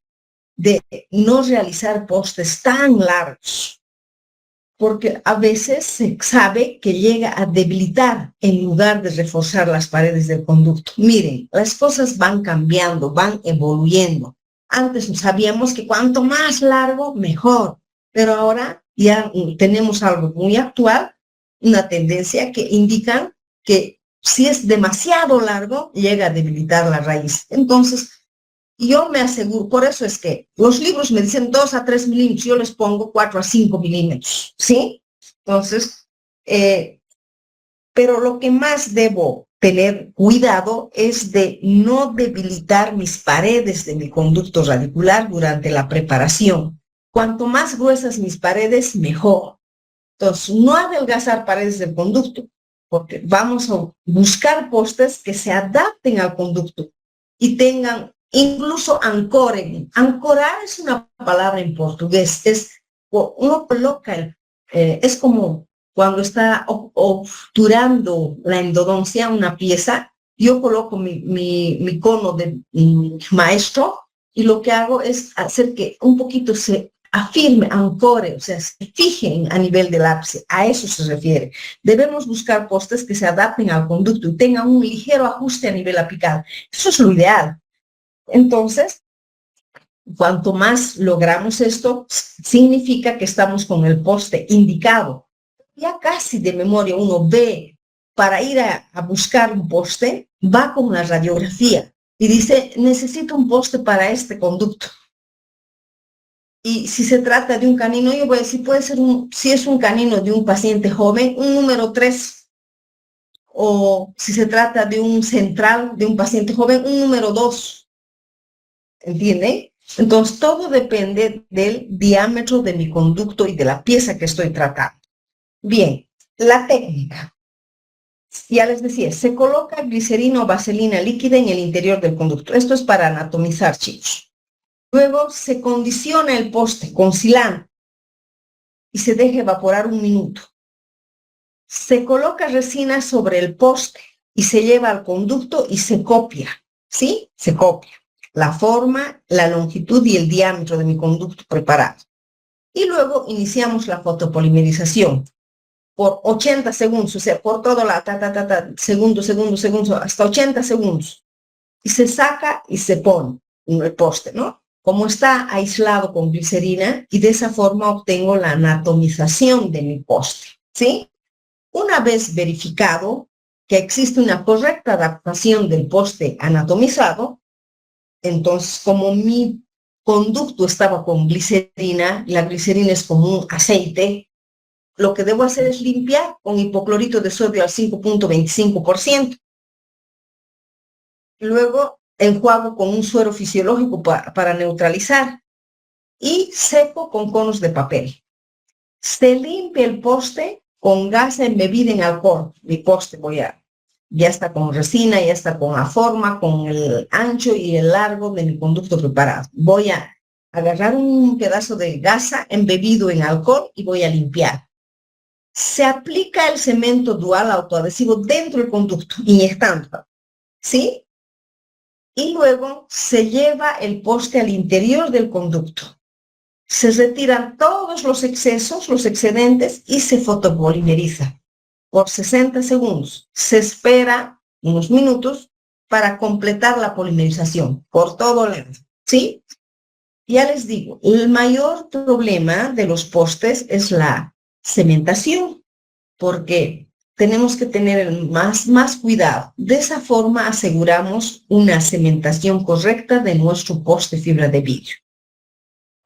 de no realizar postes tan largos, porque a veces se sabe que llega a debilitar en lugar de reforzar las paredes del conducto. Miren, las cosas van cambiando, van evoluyendo. Antes sabíamos que cuanto más largo, mejor, pero ahora ya tenemos algo muy actual, una tendencia que indica que si es demasiado largo, llega a debilitar la raíz. Entonces, yo me aseguro, por eso es que los libros me dicen 2 a 3 milímetros, yo les pongo 4 a 5 milímetros, ¿sí? Entonces, pero lo que más debo tener cuidado es de no debilitar mis paredes de mi conducto radicular durante la preparación. Cuanto más gruesas mis paredes, mejor. Entonces, no adelgazar paredes del conducto, porque vamos a buscar postes que se adapten al conducto y tengan, incluso ancoren. Ancorar es una palabra en portugués, uno coloca, es como cuando está obturando la endodoncia una pieza, yo coloco mi cono de maestro y lo que hago es hacer que un poquito se afirme, ancore, o sea, se fijen a nivel del ápice. A eso se refiere. Debemos buscar postes que se adapten al conducto y tengan un ligero ajuste a nivel apical. Eso es lo ideal. Entonces, cuanto más logramos esto, significa que estamos con el poste indicado. Ya casi de memoria uno ve, para ir a buscar un poste, va con la radiografía y dice, necesito un poste para este conducto. Y si se trata de un canino, yo voy a decir, puede ser si es un canino de un paciente joven, un número 3. O si se trata de un central de un paciente joven, un número 2. ¿Entienden? Entonces, todo depende del diámetro de mi conducto y de la pieza que estoy tratando. Bien, la técnica. Ya les decía, se coloca glicerina o vaselina líquida en el interior del conducto. Esto es para anatomizar, chicos. Luego se condiciona el poste con cilantro y se deja evaporar 1 minuto. Se coloca resina sobre el poste y se lleva al conducto y se copia, ¿sí? Se copia la forma, la longitud y el diámetro de mi conducto preparado. Y luego iniciamos la fotopolimerización por 80 segundos, o sea, por todo segundos, hasta 80 segundos. Y se saca y se pone en el poste, ¿no? Como está aislado con glicerina, y de esa forma obtengo la anatomización de mi poste, ¿sí? Una vez verificado que existe una correcta adaptación del poste anatomizado, entonces, como mi conducto estaba con glicerina, la glicerina es como un aceite, lo que debo hacer es limpiar con hipoclorito de sodio al 5.25%. Luego enjuago con un suero fisiológico para neutralizar y seco con conos de papel. Se limpia el poste con gasa embebida en alcohol. Mi poste ya está con resina, ya está con la forma, con el ancho y el largo de mi conducto preparado. Voy a agarrar un pedazo de gasa embebido en alcohol y voy a limpiar. Se aplica el cemento dual autoadhesivo dentro del conducto, inyectando, ¿sí? Y luego se lleva el poste al interior del conducto. Se retiran todos los excesos, los excedentes, y se fotopolimeriza por 60 segundos. Se espera unos minutos para completar la polimerización por todo lado, ¿sí? Ya les digo, el mayor problema de los postes es la cementación, porque tenemos que tener más cuidado. De esa forma aseguramos una cementación correcta de nuestro poste fibra de vidrio.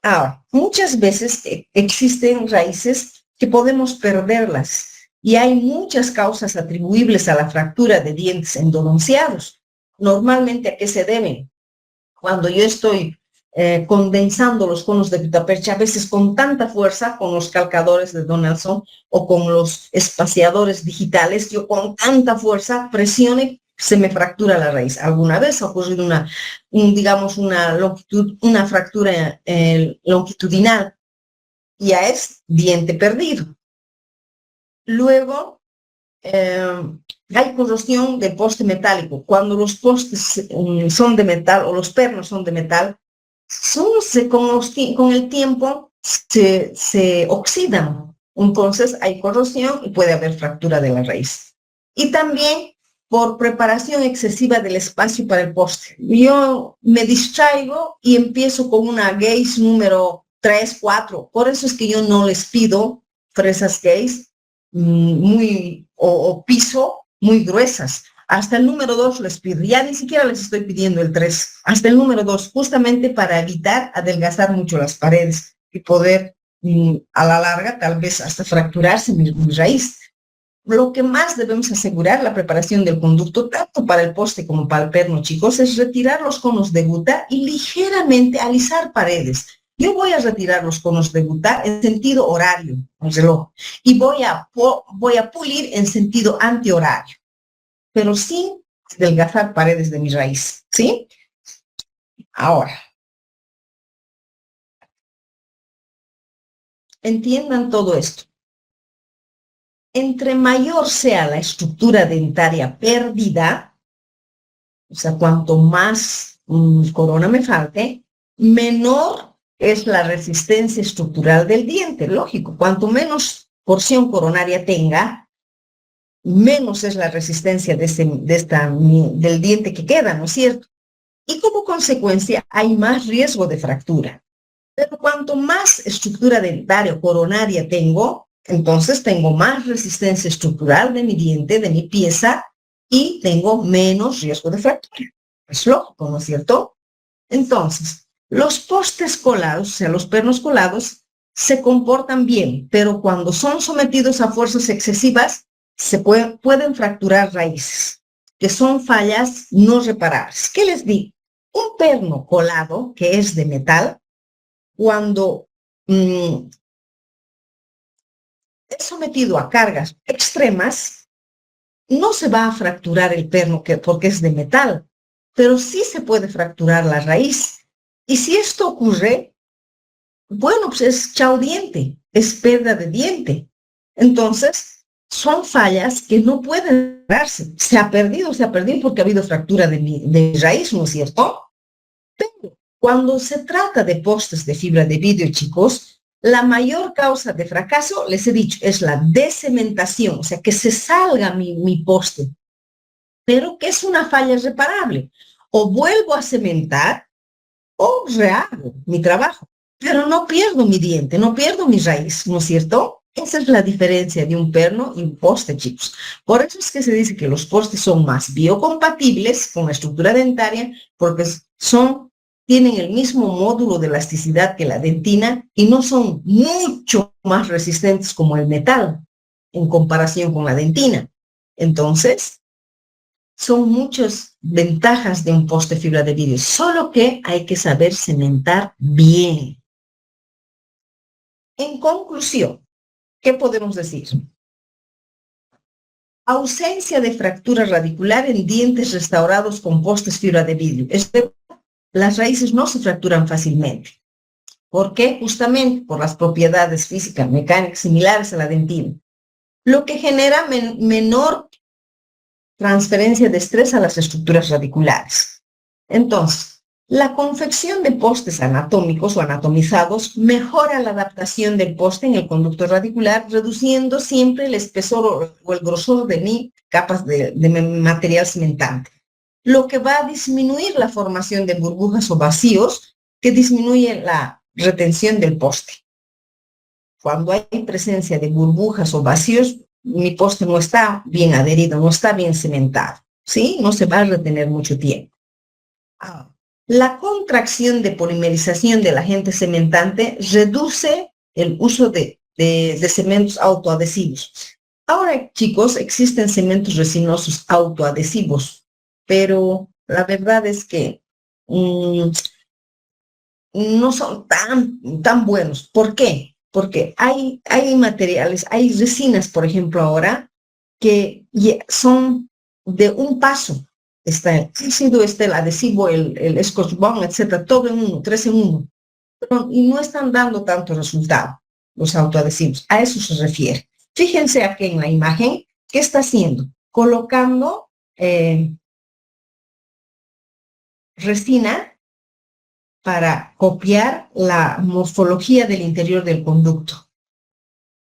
Ahora, muchas veces existen raíces que podemos perderlas y hay muchas causas atribuibles a la fractura de dientes endodonciados. Normalmente, ¿a qué se deben? Cuando yo estoy condensando los conos de gutapercha, a veces con tanta fuerza, con los calcadores de Donaldson o con los espaciadores digitales, yo con tanta fuerza presione, se me fractura la raíz. Alguna vez ha ocurrido digamos, una fractura longitudinal, ya es diente perdido. Luego, hay corrosión del poste metálico. Cuando los postes son de metal o los pernos son de metal, con el tiempo se oxidan. Entonces hay corrosión y puede haber fractura de la raíz. Y también por preparación excesiva del espacio para el poste. Yo me distraigo y empiezo con una gauge número 3, 4. Por eso es que yo no les pido fresas gauge o piso muy gruesas. Hasta el número 2 les pido, ya ni siquiera les estoy pidiendo el 3, hasta el número 2, justamente para evitar adelgazar mucho las paredes y poder a la larga tal vez hasta fracturarse mi raíz. Lo que más debemos asegurar la preparación del conducto, tanto para el poste como para el perno, chicos, es retirar los conos de guta y ligeramente alisar paredes. Yo voy a retirar los conos de guta en sentido horario, el reloj, y voy a pulir en sentido antihorario, pero sin adelgazar paredes de mi raíz, ¿sí? Ahora, entiendan todo esto. Entre mayor sea la estructura dentaria perdida, o sea, cuanto más corona me falte, menor es la resistencia estructural del diente, lógico. Cuanto menos porción coronaria tenga, menos es la resistencia del diente que queda, ¿no es cierto? Y como consecuencia hay más riesgo de fractura. Pero cuanto más estructura dentaria o coronaria tengo, entonces tengo más resistencia estructural de mi diente, de mi pieza, y tengo menos riesgo de fractura. Es lógico, ¿no es cierto? Entonces, los postes colados, o sea, los pernos colados, se comportan bien, pero cuando son sometidos a fuerzas excesivas, pueden fracturar raíces, que son fallas no reparables. ¿Qué les digo? Un perno colado, que es de metal, cuando es sometido a cargas extremas, no se va a fracturar el perno porque es de metal, pero sí se puede fracturar la raíz. Y si esto ocurre, bueno, pues es chao diente, es pérdida de diente. Entonces, son fallas que no pueden darse. Se ha perdido porque ha habido fractura de mi raíz, ¿no es cierto? Pero cuando se trata de postes de fibra de vidrio, chicos, la mayor causa de fracaso, les he dicho, es la decementación, o sea, que se salga mi poste, pero que es una falla reparable. O vuelvo a cementar o rehago mi trabajo, pero no pierdo mi diente, no pierdo mi raíz, ¿no es cierto? Esa es la diferencia de un perno y un poste, chicos. Por eso es que se dice que los postes son más biocompatibles con la estructura dentaria, porque tienen el mismo módulo de elasticidad que la dentina y no son mucho más resistentes como el metal en comparación con la dentina. Entonces, son muchas ventajas de un poste de fibra de vidrio, solo que hay que saber cementar bien. En conclusión, ¿qué podemos decir? Ausencia de fractura radicular en dientes restaurados con postes fibra de vidrio. Las raíces no se fracturan fácilmente. ¿Por qué? Justamente por las propiedades físicas, mecánicas similares a la dentina, lo que genera menor transferencia de estrés a las estructuras radiculares. Entonces, la confección de postes anatómicos o anatomizados mejora la adaptación del poste en el conducto radicular, reduciendo siempre el espesor o el grosor de mi capas de material cimentante, lo que va a disminuir la formación de burbujas o vacíos, que disminuye la retención del poste. Cuando hay presencia de burbujas o vacíos, mi poste no está bien adherido, no está bien cementado, ¿sí? No se va a retener mucho tiempo. La contracción de polimerización del agente cementante reduce el uso de cementos autoadhesivos. Ahora, chicos, existen cementos resinosos autoadhesivos, pero la verdad es que no son tan buenos. ¿Por qué? Porque hay materiales, hay resinas, por ejemplo, ahora, que son de un paso. Está el ácido, está el adhesivo, el Scotch Bond, etcétera, todo en uno, 3 en 1. Y no están dando tanto resultado los autoadhesivos. A eso se refiere. Fíjense aquí en la imagen, ¿qué está haciendo? Colocando resina para copiar la morfología del interior del conducto.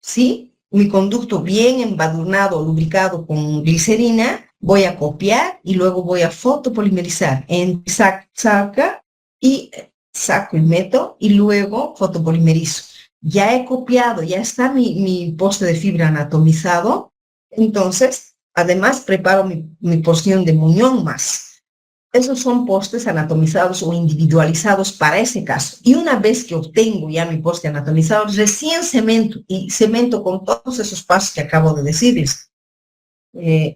¿Sí? Mi conducto bien embadurnado, lubricado con glicerina, voy a copiar y luego voy a fotopolimerizar. Saca y saco y meto y luego fotopolimerizo. Ya he copiado, ya está mi poste de fibra anatomizado, entonces además preparo mi porción de muñón más. Esos son postes anatomizados o individualizados para ese caso. Y una vez que obtengo ya mi poste anatomizado, recién cemento con todos esos pasos que acabo de decirles.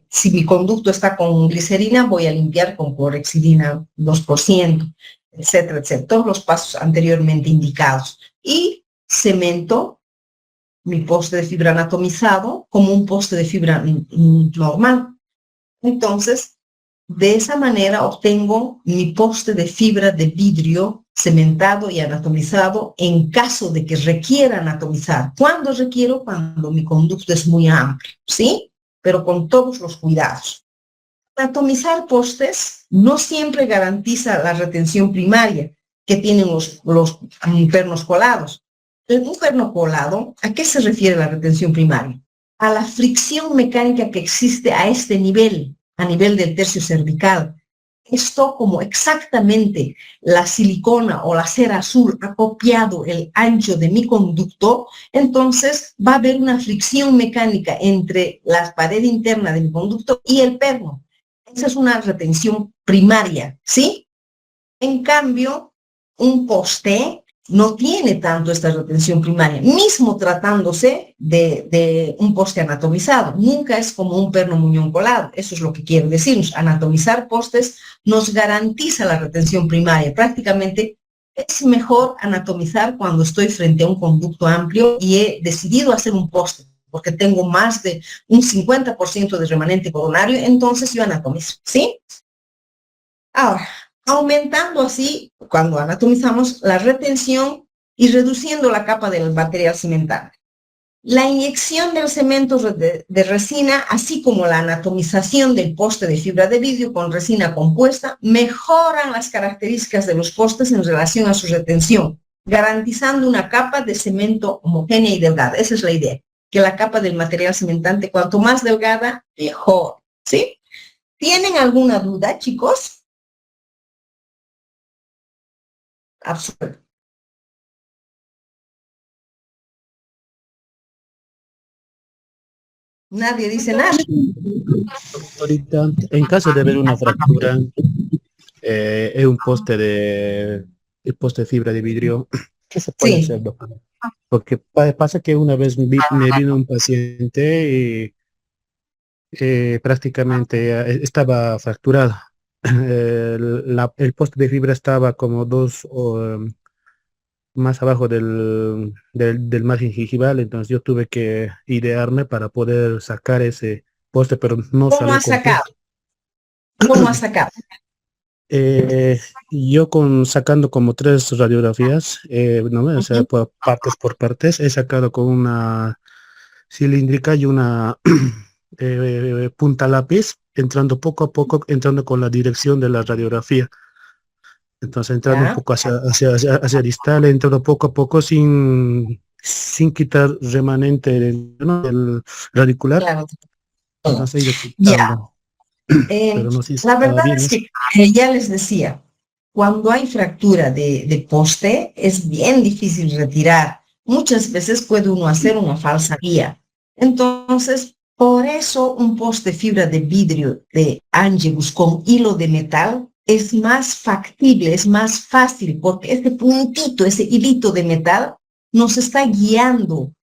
Si mi conducto está con glicerina, voy a limpiar con clorhexidina 2%, etcétera, etcétera. Todos los pasos anteriormente indicados. Y cemento mi poste de fibra anatomizado como un poste de fibra normal. Entonces, de esa manera obtengo mi poste de fibra de vidrio cementado y anatomizado en caso de que requiera anatomizar. ¿Cuándo requiero? Cuando mi conducto es muy amplio, ¿sí? Pero con todos los cuidados. Anatomizar postes no siempre garantiza la retención primaria que tienen los pernos colados. Un perno colado, ¿a qué se refiere la retención primaria? A la fricción mecánica que existe a este nivel, a nivel del tercio cervical. Esto, como exactamente la silicona o la cera azul ha copiado el ancho de mi conducto, entonces va a haber una fricción mecánica entre la pared interna de mi conducto y el perno. Esa es una retención primaria, ¿sí? En cambio, un poste no tiene tanto esta retención primaria, mismo tratándose de un poste anatomizado. Nunca es como un perno muñón colado. Eso es lo que quiero decirnos. Anatomizar postes nos garantiza la retención primaria. Prácticamente es mejor anatomizar cuando estoy frente a un conducto amplio y he decidido hacer un poste, porque tengo más de un 50% de remanente coronario, entonces yo anatomizo, ¿sí? Ahora, aumentando así, cuando anatomizamos, la retención y reduciendo la capa del material cimentante. La inyección del cemento de resina, así como la anatomización del poste de fibra de vidrio con resina compuesta, mejoran las características de los postes en relación a su retención, garantizando una capa de cemento homogénea y delgada. Esa es la idea, que la capa del material cimentante, cuanto más delgada, mejor, ¿sí? ¿Tienen alguna duda, chicos? Absurdo. Nadie dice nada. Ahorita, en caso de haber una fractura, es un poste el poste de fibra de vidrio, ¿qué se puede hacer, doctor? Porque pasa que una vez me vino un paciente y prácticamente estaba fracturado. El poste de fibra estaba como más abajo del margen gingival, entonces yo tuve que idearme para poder sacar ese poste, pero no ¿Cómo salió has sacado? completo. ¿Cómo has sacado? Yo sacando como 3 radiografías, no, o sea, partes por partes, he sacado con una cilíndrica y una punta lápiz, entrando poco a poco, entrando con la dirección de la radiografía. Entonces entrando un ¿Ya? poco hacia distal, entrando poco a poco sin quitar remanente ¿no? del radicular. Claro. Entonces he ido Ya. quitando, pero no sé si La estaba verdad bien es eso. que ya les decía, cuando hay fractura de poste es bien difícil retirar. Muchas veces puede uno hacer una falsa guía. Entonces, por eso un poste fibra de vidrio de Angelus con hilo de metal es más factible, es más fácil, porque ese puntito, ese hilito de metal nos está guiando,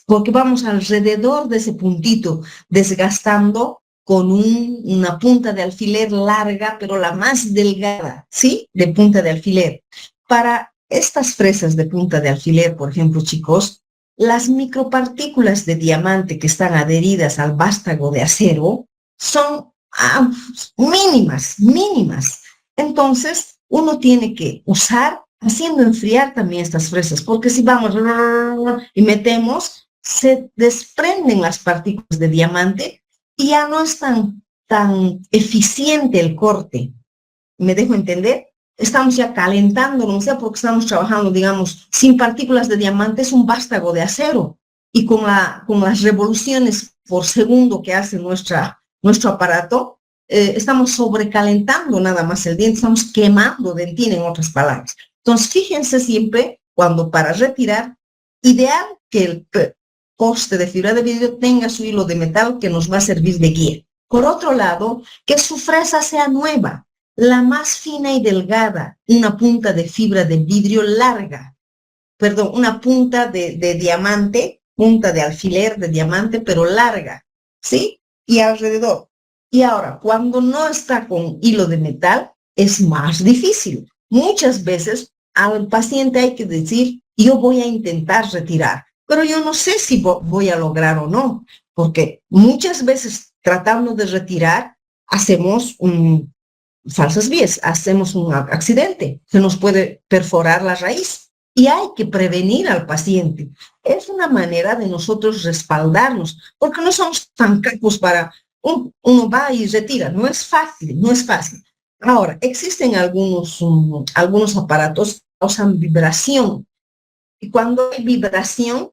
porque vamos alrededor de ese puntito desgastando con una punta de alfiler larga, pero la más delgada, ¿sí? De punta de alfiler, para estas fresas de punta de alfiler, por ejemplo, chicos, las micropartículas de diamante que están adheridas al vástago de acero son mínimas, mínimas. Entonces, uno tiene que usar haciendo enfriar también estas fresas, porque si vamos y metemos, se desprenden las partículas de diamante y ya no es tan eficiente el corte. ¿Me dejo entender? Estamos ya calentando, no sé, porque estamos trabajando, digamos, sin partículas de diamante, es un vástago de acero. Y con las revoluciones por segundo que hace nuestro aparato, estamos sobrecalentando nada más el diente, estamos quemando dentina, en otras palabras. Entonces, fíjense siempre, cuando para retirar, ideal que el poste de fibra de vidrio tenga su hilo de metal que nos va a servir de guía. Por otro lado, que su fresa sea nueva, la más fina y delgada, una punta de fibra de vidrio larga, perdón, una punta de diamante, punta de alfiler de diamante, pero larga, ¿sí? Y alrededor. Y ahora, cuando no está con hilo de metal, es más difícil. Muchas veces al paciente hay que decir, yo voy a intentar retirar, pero yo no sé si voy a lograr o no, porque muchas veces tratando de retirar, hacemos falsas vías, hacemos un accidente, se nos puede perforar la raíz y hay que prevenir al paciente. Es una manera de nosotros respaldarnos, porque no somos tan capos para uno va y retira, no es fácil, no es fácil. Ahora, existen algunos aparatos que causan vibración y cuando hay vibración,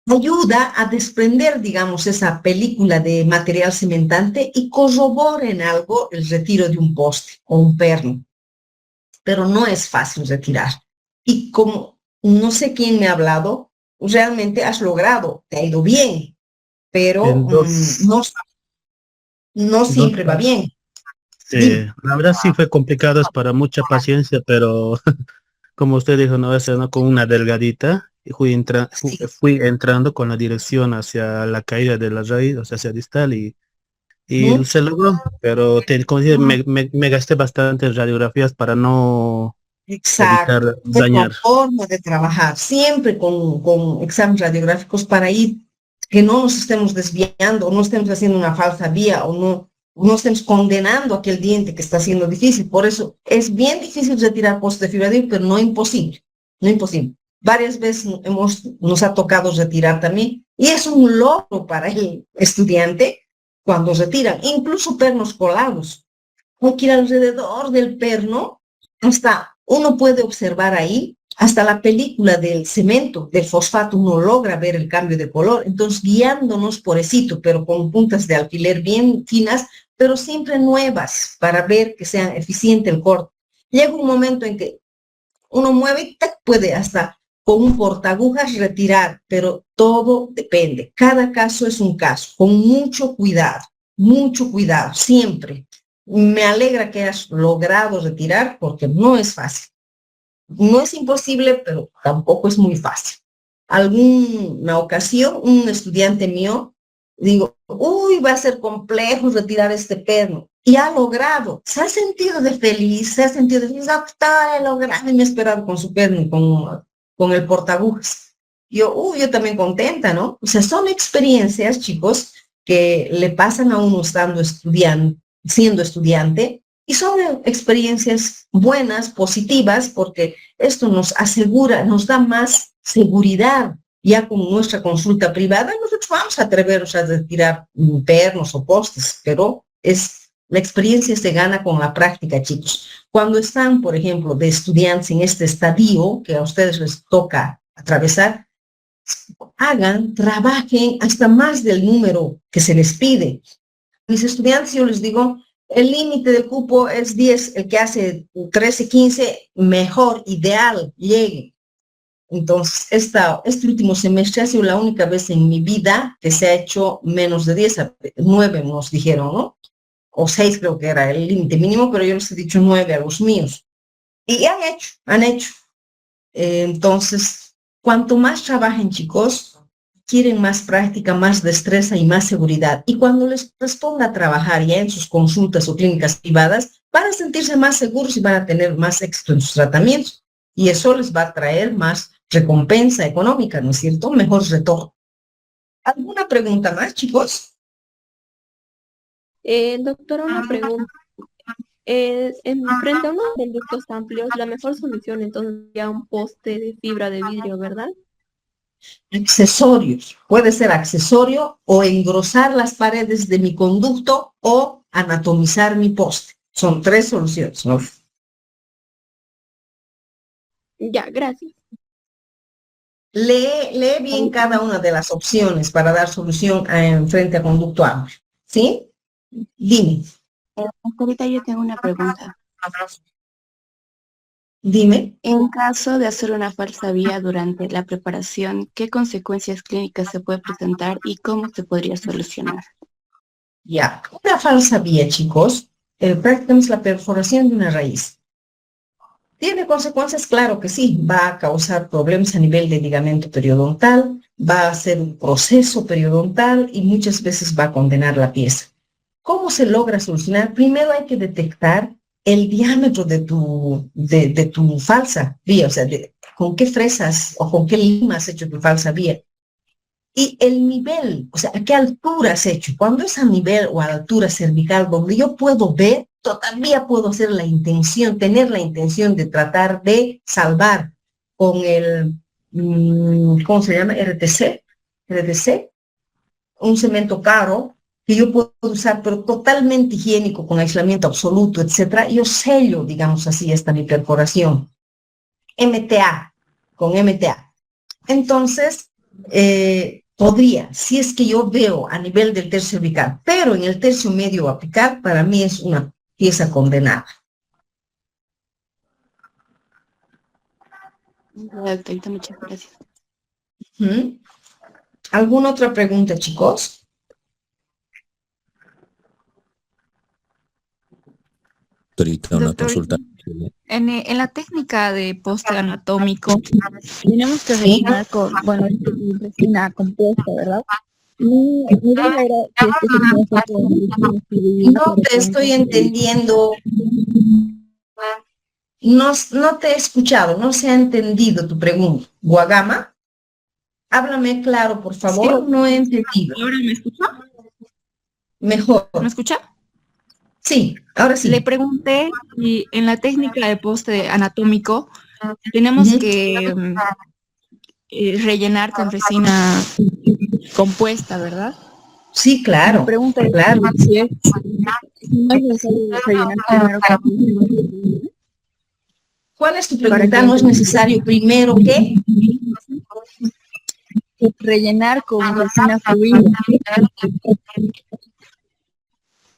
ayuda a desprender, digamos, esa película de material cementante y corrobora en algo el retiro de un poste o un perno. Pero no es fácil retirar. Y como no sé quién me ha hablado, realmente has logrado, te ha ido bien, pero no siempre va bien. La verdad sí fue complicado, es para mucha paciencia, pero como usted dijo, no, ¿no? Con una delgadita, y fui entrando con la dirección hacia la caída de la raíz, o sea, hacia distal, y se logró, pero me gasté bastantes radiografías para no evitar Exacto, es la dañar. forma de trabajar, siempre con exámenes radiográficos para ir, que no nos estemos desviando, o no estemos haciendo una falsa vía, o no estemos condenando aquel diente que está siendo difícil. Por eso es bien difícil retirar poste de fibra de vidrio, pero no imposible, no imposible. Varias veces nos ha tocado retirar también, y es un logro para el estudiante cuando retiran, incluso pernos colados. Hay que ir alrededor del perno hasta uno puede observar ahí, hasta la película del cemento, del fosfato, uno logra ver el cambio de color. Entonces, guiándonos por esito, pero con puntas de alfiler bien finas, pero siempre nuevas, para ver que sea eficiente el corte. Llega un momento en que uno mueve y puede hasta con un portagujas retirar, pero todo depende. Cada caso es un caso, con mucho cuidado, siempre. Me alegra que hayas logrado retirar porque no es fácil. No es imposible, pero tampoco es muy fácil. Alguna ocasión, un estudiante mío, digo, va a ser complejo retirar este perno. Y ha logrado, se ha sentido feliz, he logrado, y me ha esperado con su perno y con el portagujas. Yo también contenta, ¿no? O sea, son experiencias, chicos, que le pasan a uno siendo estudiante, y son experiencias buenas, positivas, porque esto nos asegura, nos da más seguridad. Ya con nuestra consulta privada, nosotros vamos a atrevernos a retirar pernos o postes, pero la experiencia se gana con la práctica, chicos. Cuando están, por ejemplo, de estudiantes en este estadio que a ustedes les toca atravesar, trabajen hasta más del número que se les pide. Mis estudiantes, yo les digo, el límite del cupo es 10, el que hace 13, 15, mejor, ideal, llegue. Entonces, este último semestre ha sido la única vez en mi vida que se ha hecho menos de 10, 9 nos dijeron, ¿no? O 6 creo que era el límite mínimo, pero yo les he dicho 9 a los míos. Y han hecho. Entonces, cuanto más trabajen, chicos, quieren más práctica, más destreza y más seguridad. Y cuando les responda a trabajar ya en sus consultas o clínicas privadas, van a sentirse más seguros y van a tener más éxito en sus tratamientos. y eso les va a traer más recompensa económica, ¿no es cierto? Mejor retorno. ¿Alguna pregunta más, chicos? Doctora, una pregunta. Frente a unos conductos amplios, la mejor solución entonces sería un poste de fibra de vidrio, ¿verdad? Accesorios. Puede ser accesorio o engrosar las paredes de mi conducto o anatomizar mi poste. Son tres soluciones, ¿no? Ya, gracias. Lee bien cada una de las opciones para dar solución frente a conducto amplio. ¿Sí? Dime. Ahorita yo tengo una pregunta. Dime. En caso de hacer una falsa vía durante la preparación, ¿qué consecuencias clínicas se puede presentar y cómo se podría solucionar? Ya. Una falsa vía, chicos, prácticamente es la perforación de una raíz. ¿Tiene consecuencias? Claro que sí. Va a causar problemas a nivel de ligamento periodontal, va a ser un proceso periodontal y muchas veces va a condenar la pieza. ¿Cómo se logra solucionar? Primero hay que detectar el diámetro de tu falsa vía, o sea, con qué fresas o con qué lima has hecho tu falsa vía. Y el nivel, o sea, a qué altura has hecho. Cuando es a nivel o a altura cervical, donde yo puedo ver, todavía puedo hacer la intención, tener la intención de tratar de salvar con el, ¿cómo se llama? RTC, un cemento caro que yo puedo usar, pero totalmente higiénico, con aislamiento absoluto, etcétera. Yo sello, digamos así, esta mi perforación. MTA, con MTA. Entonces, podría, si es que yo veo a nivel del tercio cervical, pero en el tercio medio apical, para mí es una pieza condenada. Doctorita, muchas gracias. ¿Alguna otra pregunta, chicos? Doctorita, una Doctor, consulta. en la técnica de poste anatómico, tenemos que rellenar con, bueno, resina compuesta, ¿verdad? Mi duda era si es que se puede hacer con resina fluida, No por te estoy ejemplo. entendiendo. No te he escuchado, no se ha entendido tu pregunta. Guagama, háblame claro, por favor, Sí. no he entendido. ¿Ahora me escucha? Mejor. ¿Me escucha? Sí, ahora Le sí. pregunté si en la técnica de poste anatómico tenemos que rellenar con resina compuesta, ¿verdad? Sí, Mi claro, pregunta es claro. si no es necesario rellenar primero con resina fluida ¿Cuál es tu para pregunta? que ¿No es necesario primero qué? rellenar con resina fluida.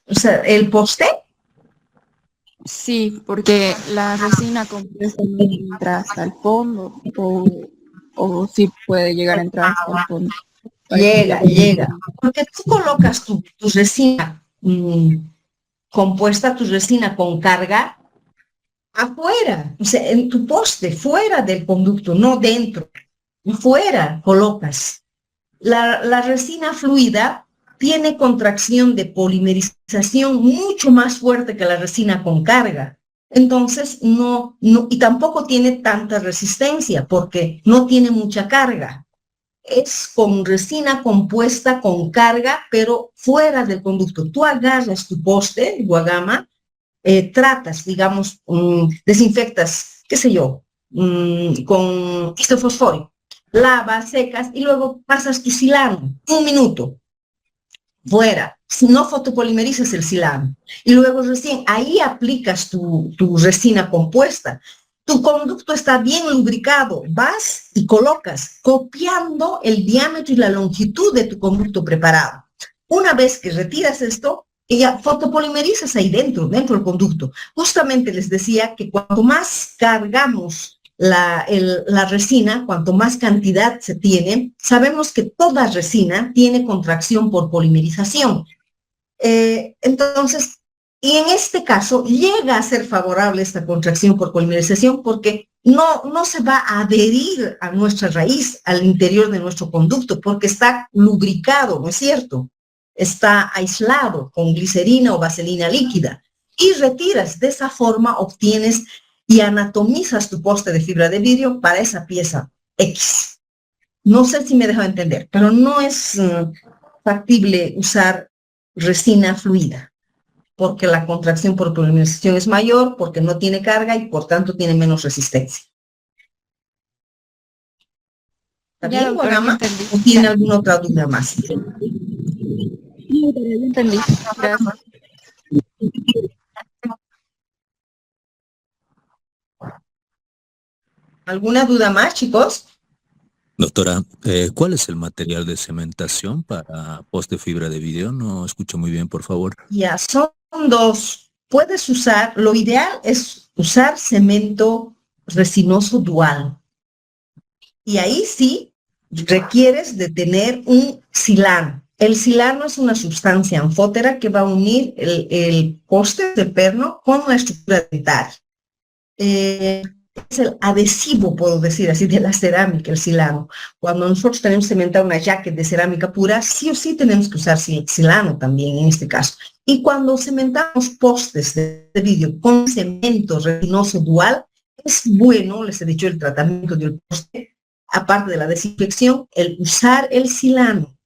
O sea, el poste. Sí, porque la resina compuesta no entra hasta el fondo o sí puede llegar a entrar hasta el fondo. Para que sea Llega. Porque tú colocas tu resina compuesta, tu resina con carga, afuera, o sea, en tu poste, fuera del conducto, no dentro. Fuera colocas. La resina fluida tiene contracción de polimerización mucho más fuerte que la resina con carga. Entonces, no, y tampoco tiene tanta resistencia porque no tiene mucha carga. Es con resina compuesta con carga, pero fuera del conducto. Tú agarras tu poste, guagama, tratas, digamos, desinfectas, qué sé yo, con isofosfórico, lavas, secas y luego pasas tu silano, 1 minuto, fuera. No fotopolimerizas el silano. Y luego recién ahí aplicas tu resina compuesta. Tu conducto está bien lubricado, vas y colocas, copiando el diámetro y la longitud de tu conducto preparado. Una vez que retiras esto, ya fotopolimerizas ahí dentro del conducto. Justamente les decía que cuanto más cargamos la resina, cuanto más cantidad se tiene, sabemos que toda resina tiene contracción por polimerización. Entonces, y en este caso llega a ser favorable esta contracción por polimerización porque no se va a adherir a nuestra raíz, al interior de nuestro conducto, porque está lubricado, ¿no es cierto? Está aislado con glicerina o vaselina líquida y retiras. De esa forma obtienes y anatomizas tu poste de fibra de vidrio para esa pieza X. No sé si me dejo entender, pero no es factible usar resina fluida, porque la contracción por polimerización es mayor, porque no tiene carga y por tanto tiene menos resistencia. ¿Está Ya, bien, doctora, ya Guagama? entendí. ¿O tiene alguna otra duda más? No, doctora, ya entendí. Gracias. ¿Alguna duda más, chicos? Doctora, ¿cuál es el material de cementación para poste fibra de vidrio? No escucho muy bien, por favor. Ya, son dos. Puedes usar, lo ideal es usar cemento resinoso dual. Y ahí sí requieres de tener un silano. El silano es una sustancia anfótera que va a unir el poste de perno con la estructura dental. Es el adhesivo, puedo decir así, de la cerámica, el silano. Cuando nosotros tenemos que cementar una jacket de cerámica pura, sí o sí tenemos que usar silano también en este caso. Y cuando cementamos postes de vidrio con cemento resinoso dual, es bueno, les he dicho, el tratamiento del poste, aparte de la desinfección, el usar el silano,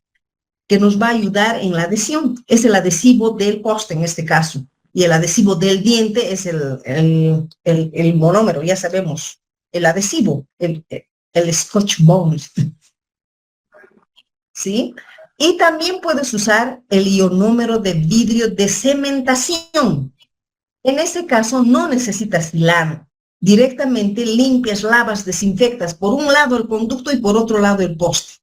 que nos va a ayudar en la adhesión. Es el adhesivo del poste en este caso. Y el adhesivo del diente es el monómero, ya sabemos, el adhesivo, el Scotch Bond. ¿Sí? Y también puedes usar el ionómero de vidrio de cementación. En este caso no necesitas silano. Directamente limpias, lavas, desinfectas por un lado el conducto y por otro lado el poste.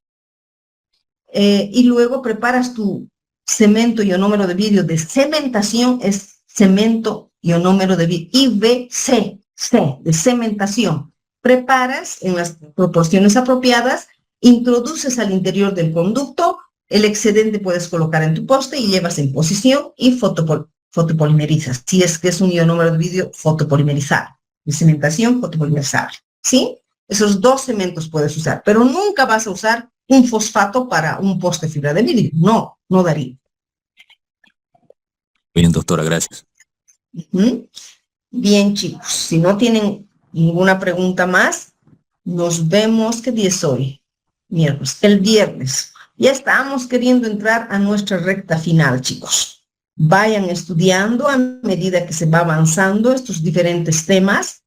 Y luego preparas tu cemento ionómero de vidrio de cementación, es cemento ionómero de vidrio, IVC, C, de cementación. Preparas en las proporciones apropiadas, introduces al interior del conducto, el excedente puedes colocar en tu poste y llevas en posición y fotopolimerizas. Si es que es un ionómero de vidrio fotopolimerizado, de cementación fotopolimerizable, ¿sí? Esos dos cementos puedes usar, pero nunca vas a usar un fosfato para un poste de fibra de vidrio. No, no daría. Bien, doctora, gracias. Bien, chicos, si no tienen ninguna pregunta más, nos vemos, ¿qué día es hoy? Miércoles, el viernes. Ya estamos queriendo entrar a nuestra recta final, chicos. Vayan estudiando a medida que se va avanzando estos diferentes temas.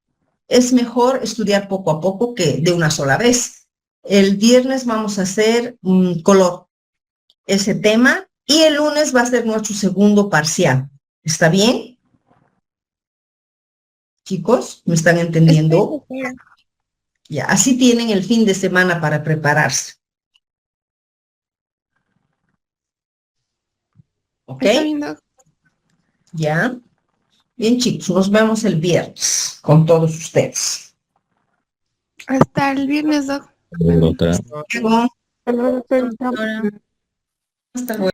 Es mejor estudiar poco a poco que de una sola vez. El viernes vamos a hacer color, ese tema, y el lunes va a ser nuestro segundo parcial. ¿Está bien? Chicos, ¿me están entendiendo? Ya, así tienen el fin de semana para prepararse. ¿Ok? Está bien, Doc. Ya. Bien, chicos, nos vemos el viernes con todos ustedes. Hasta el viernes, Doc. Doctora. Luego, Hasta luego, doctora. hasta luego.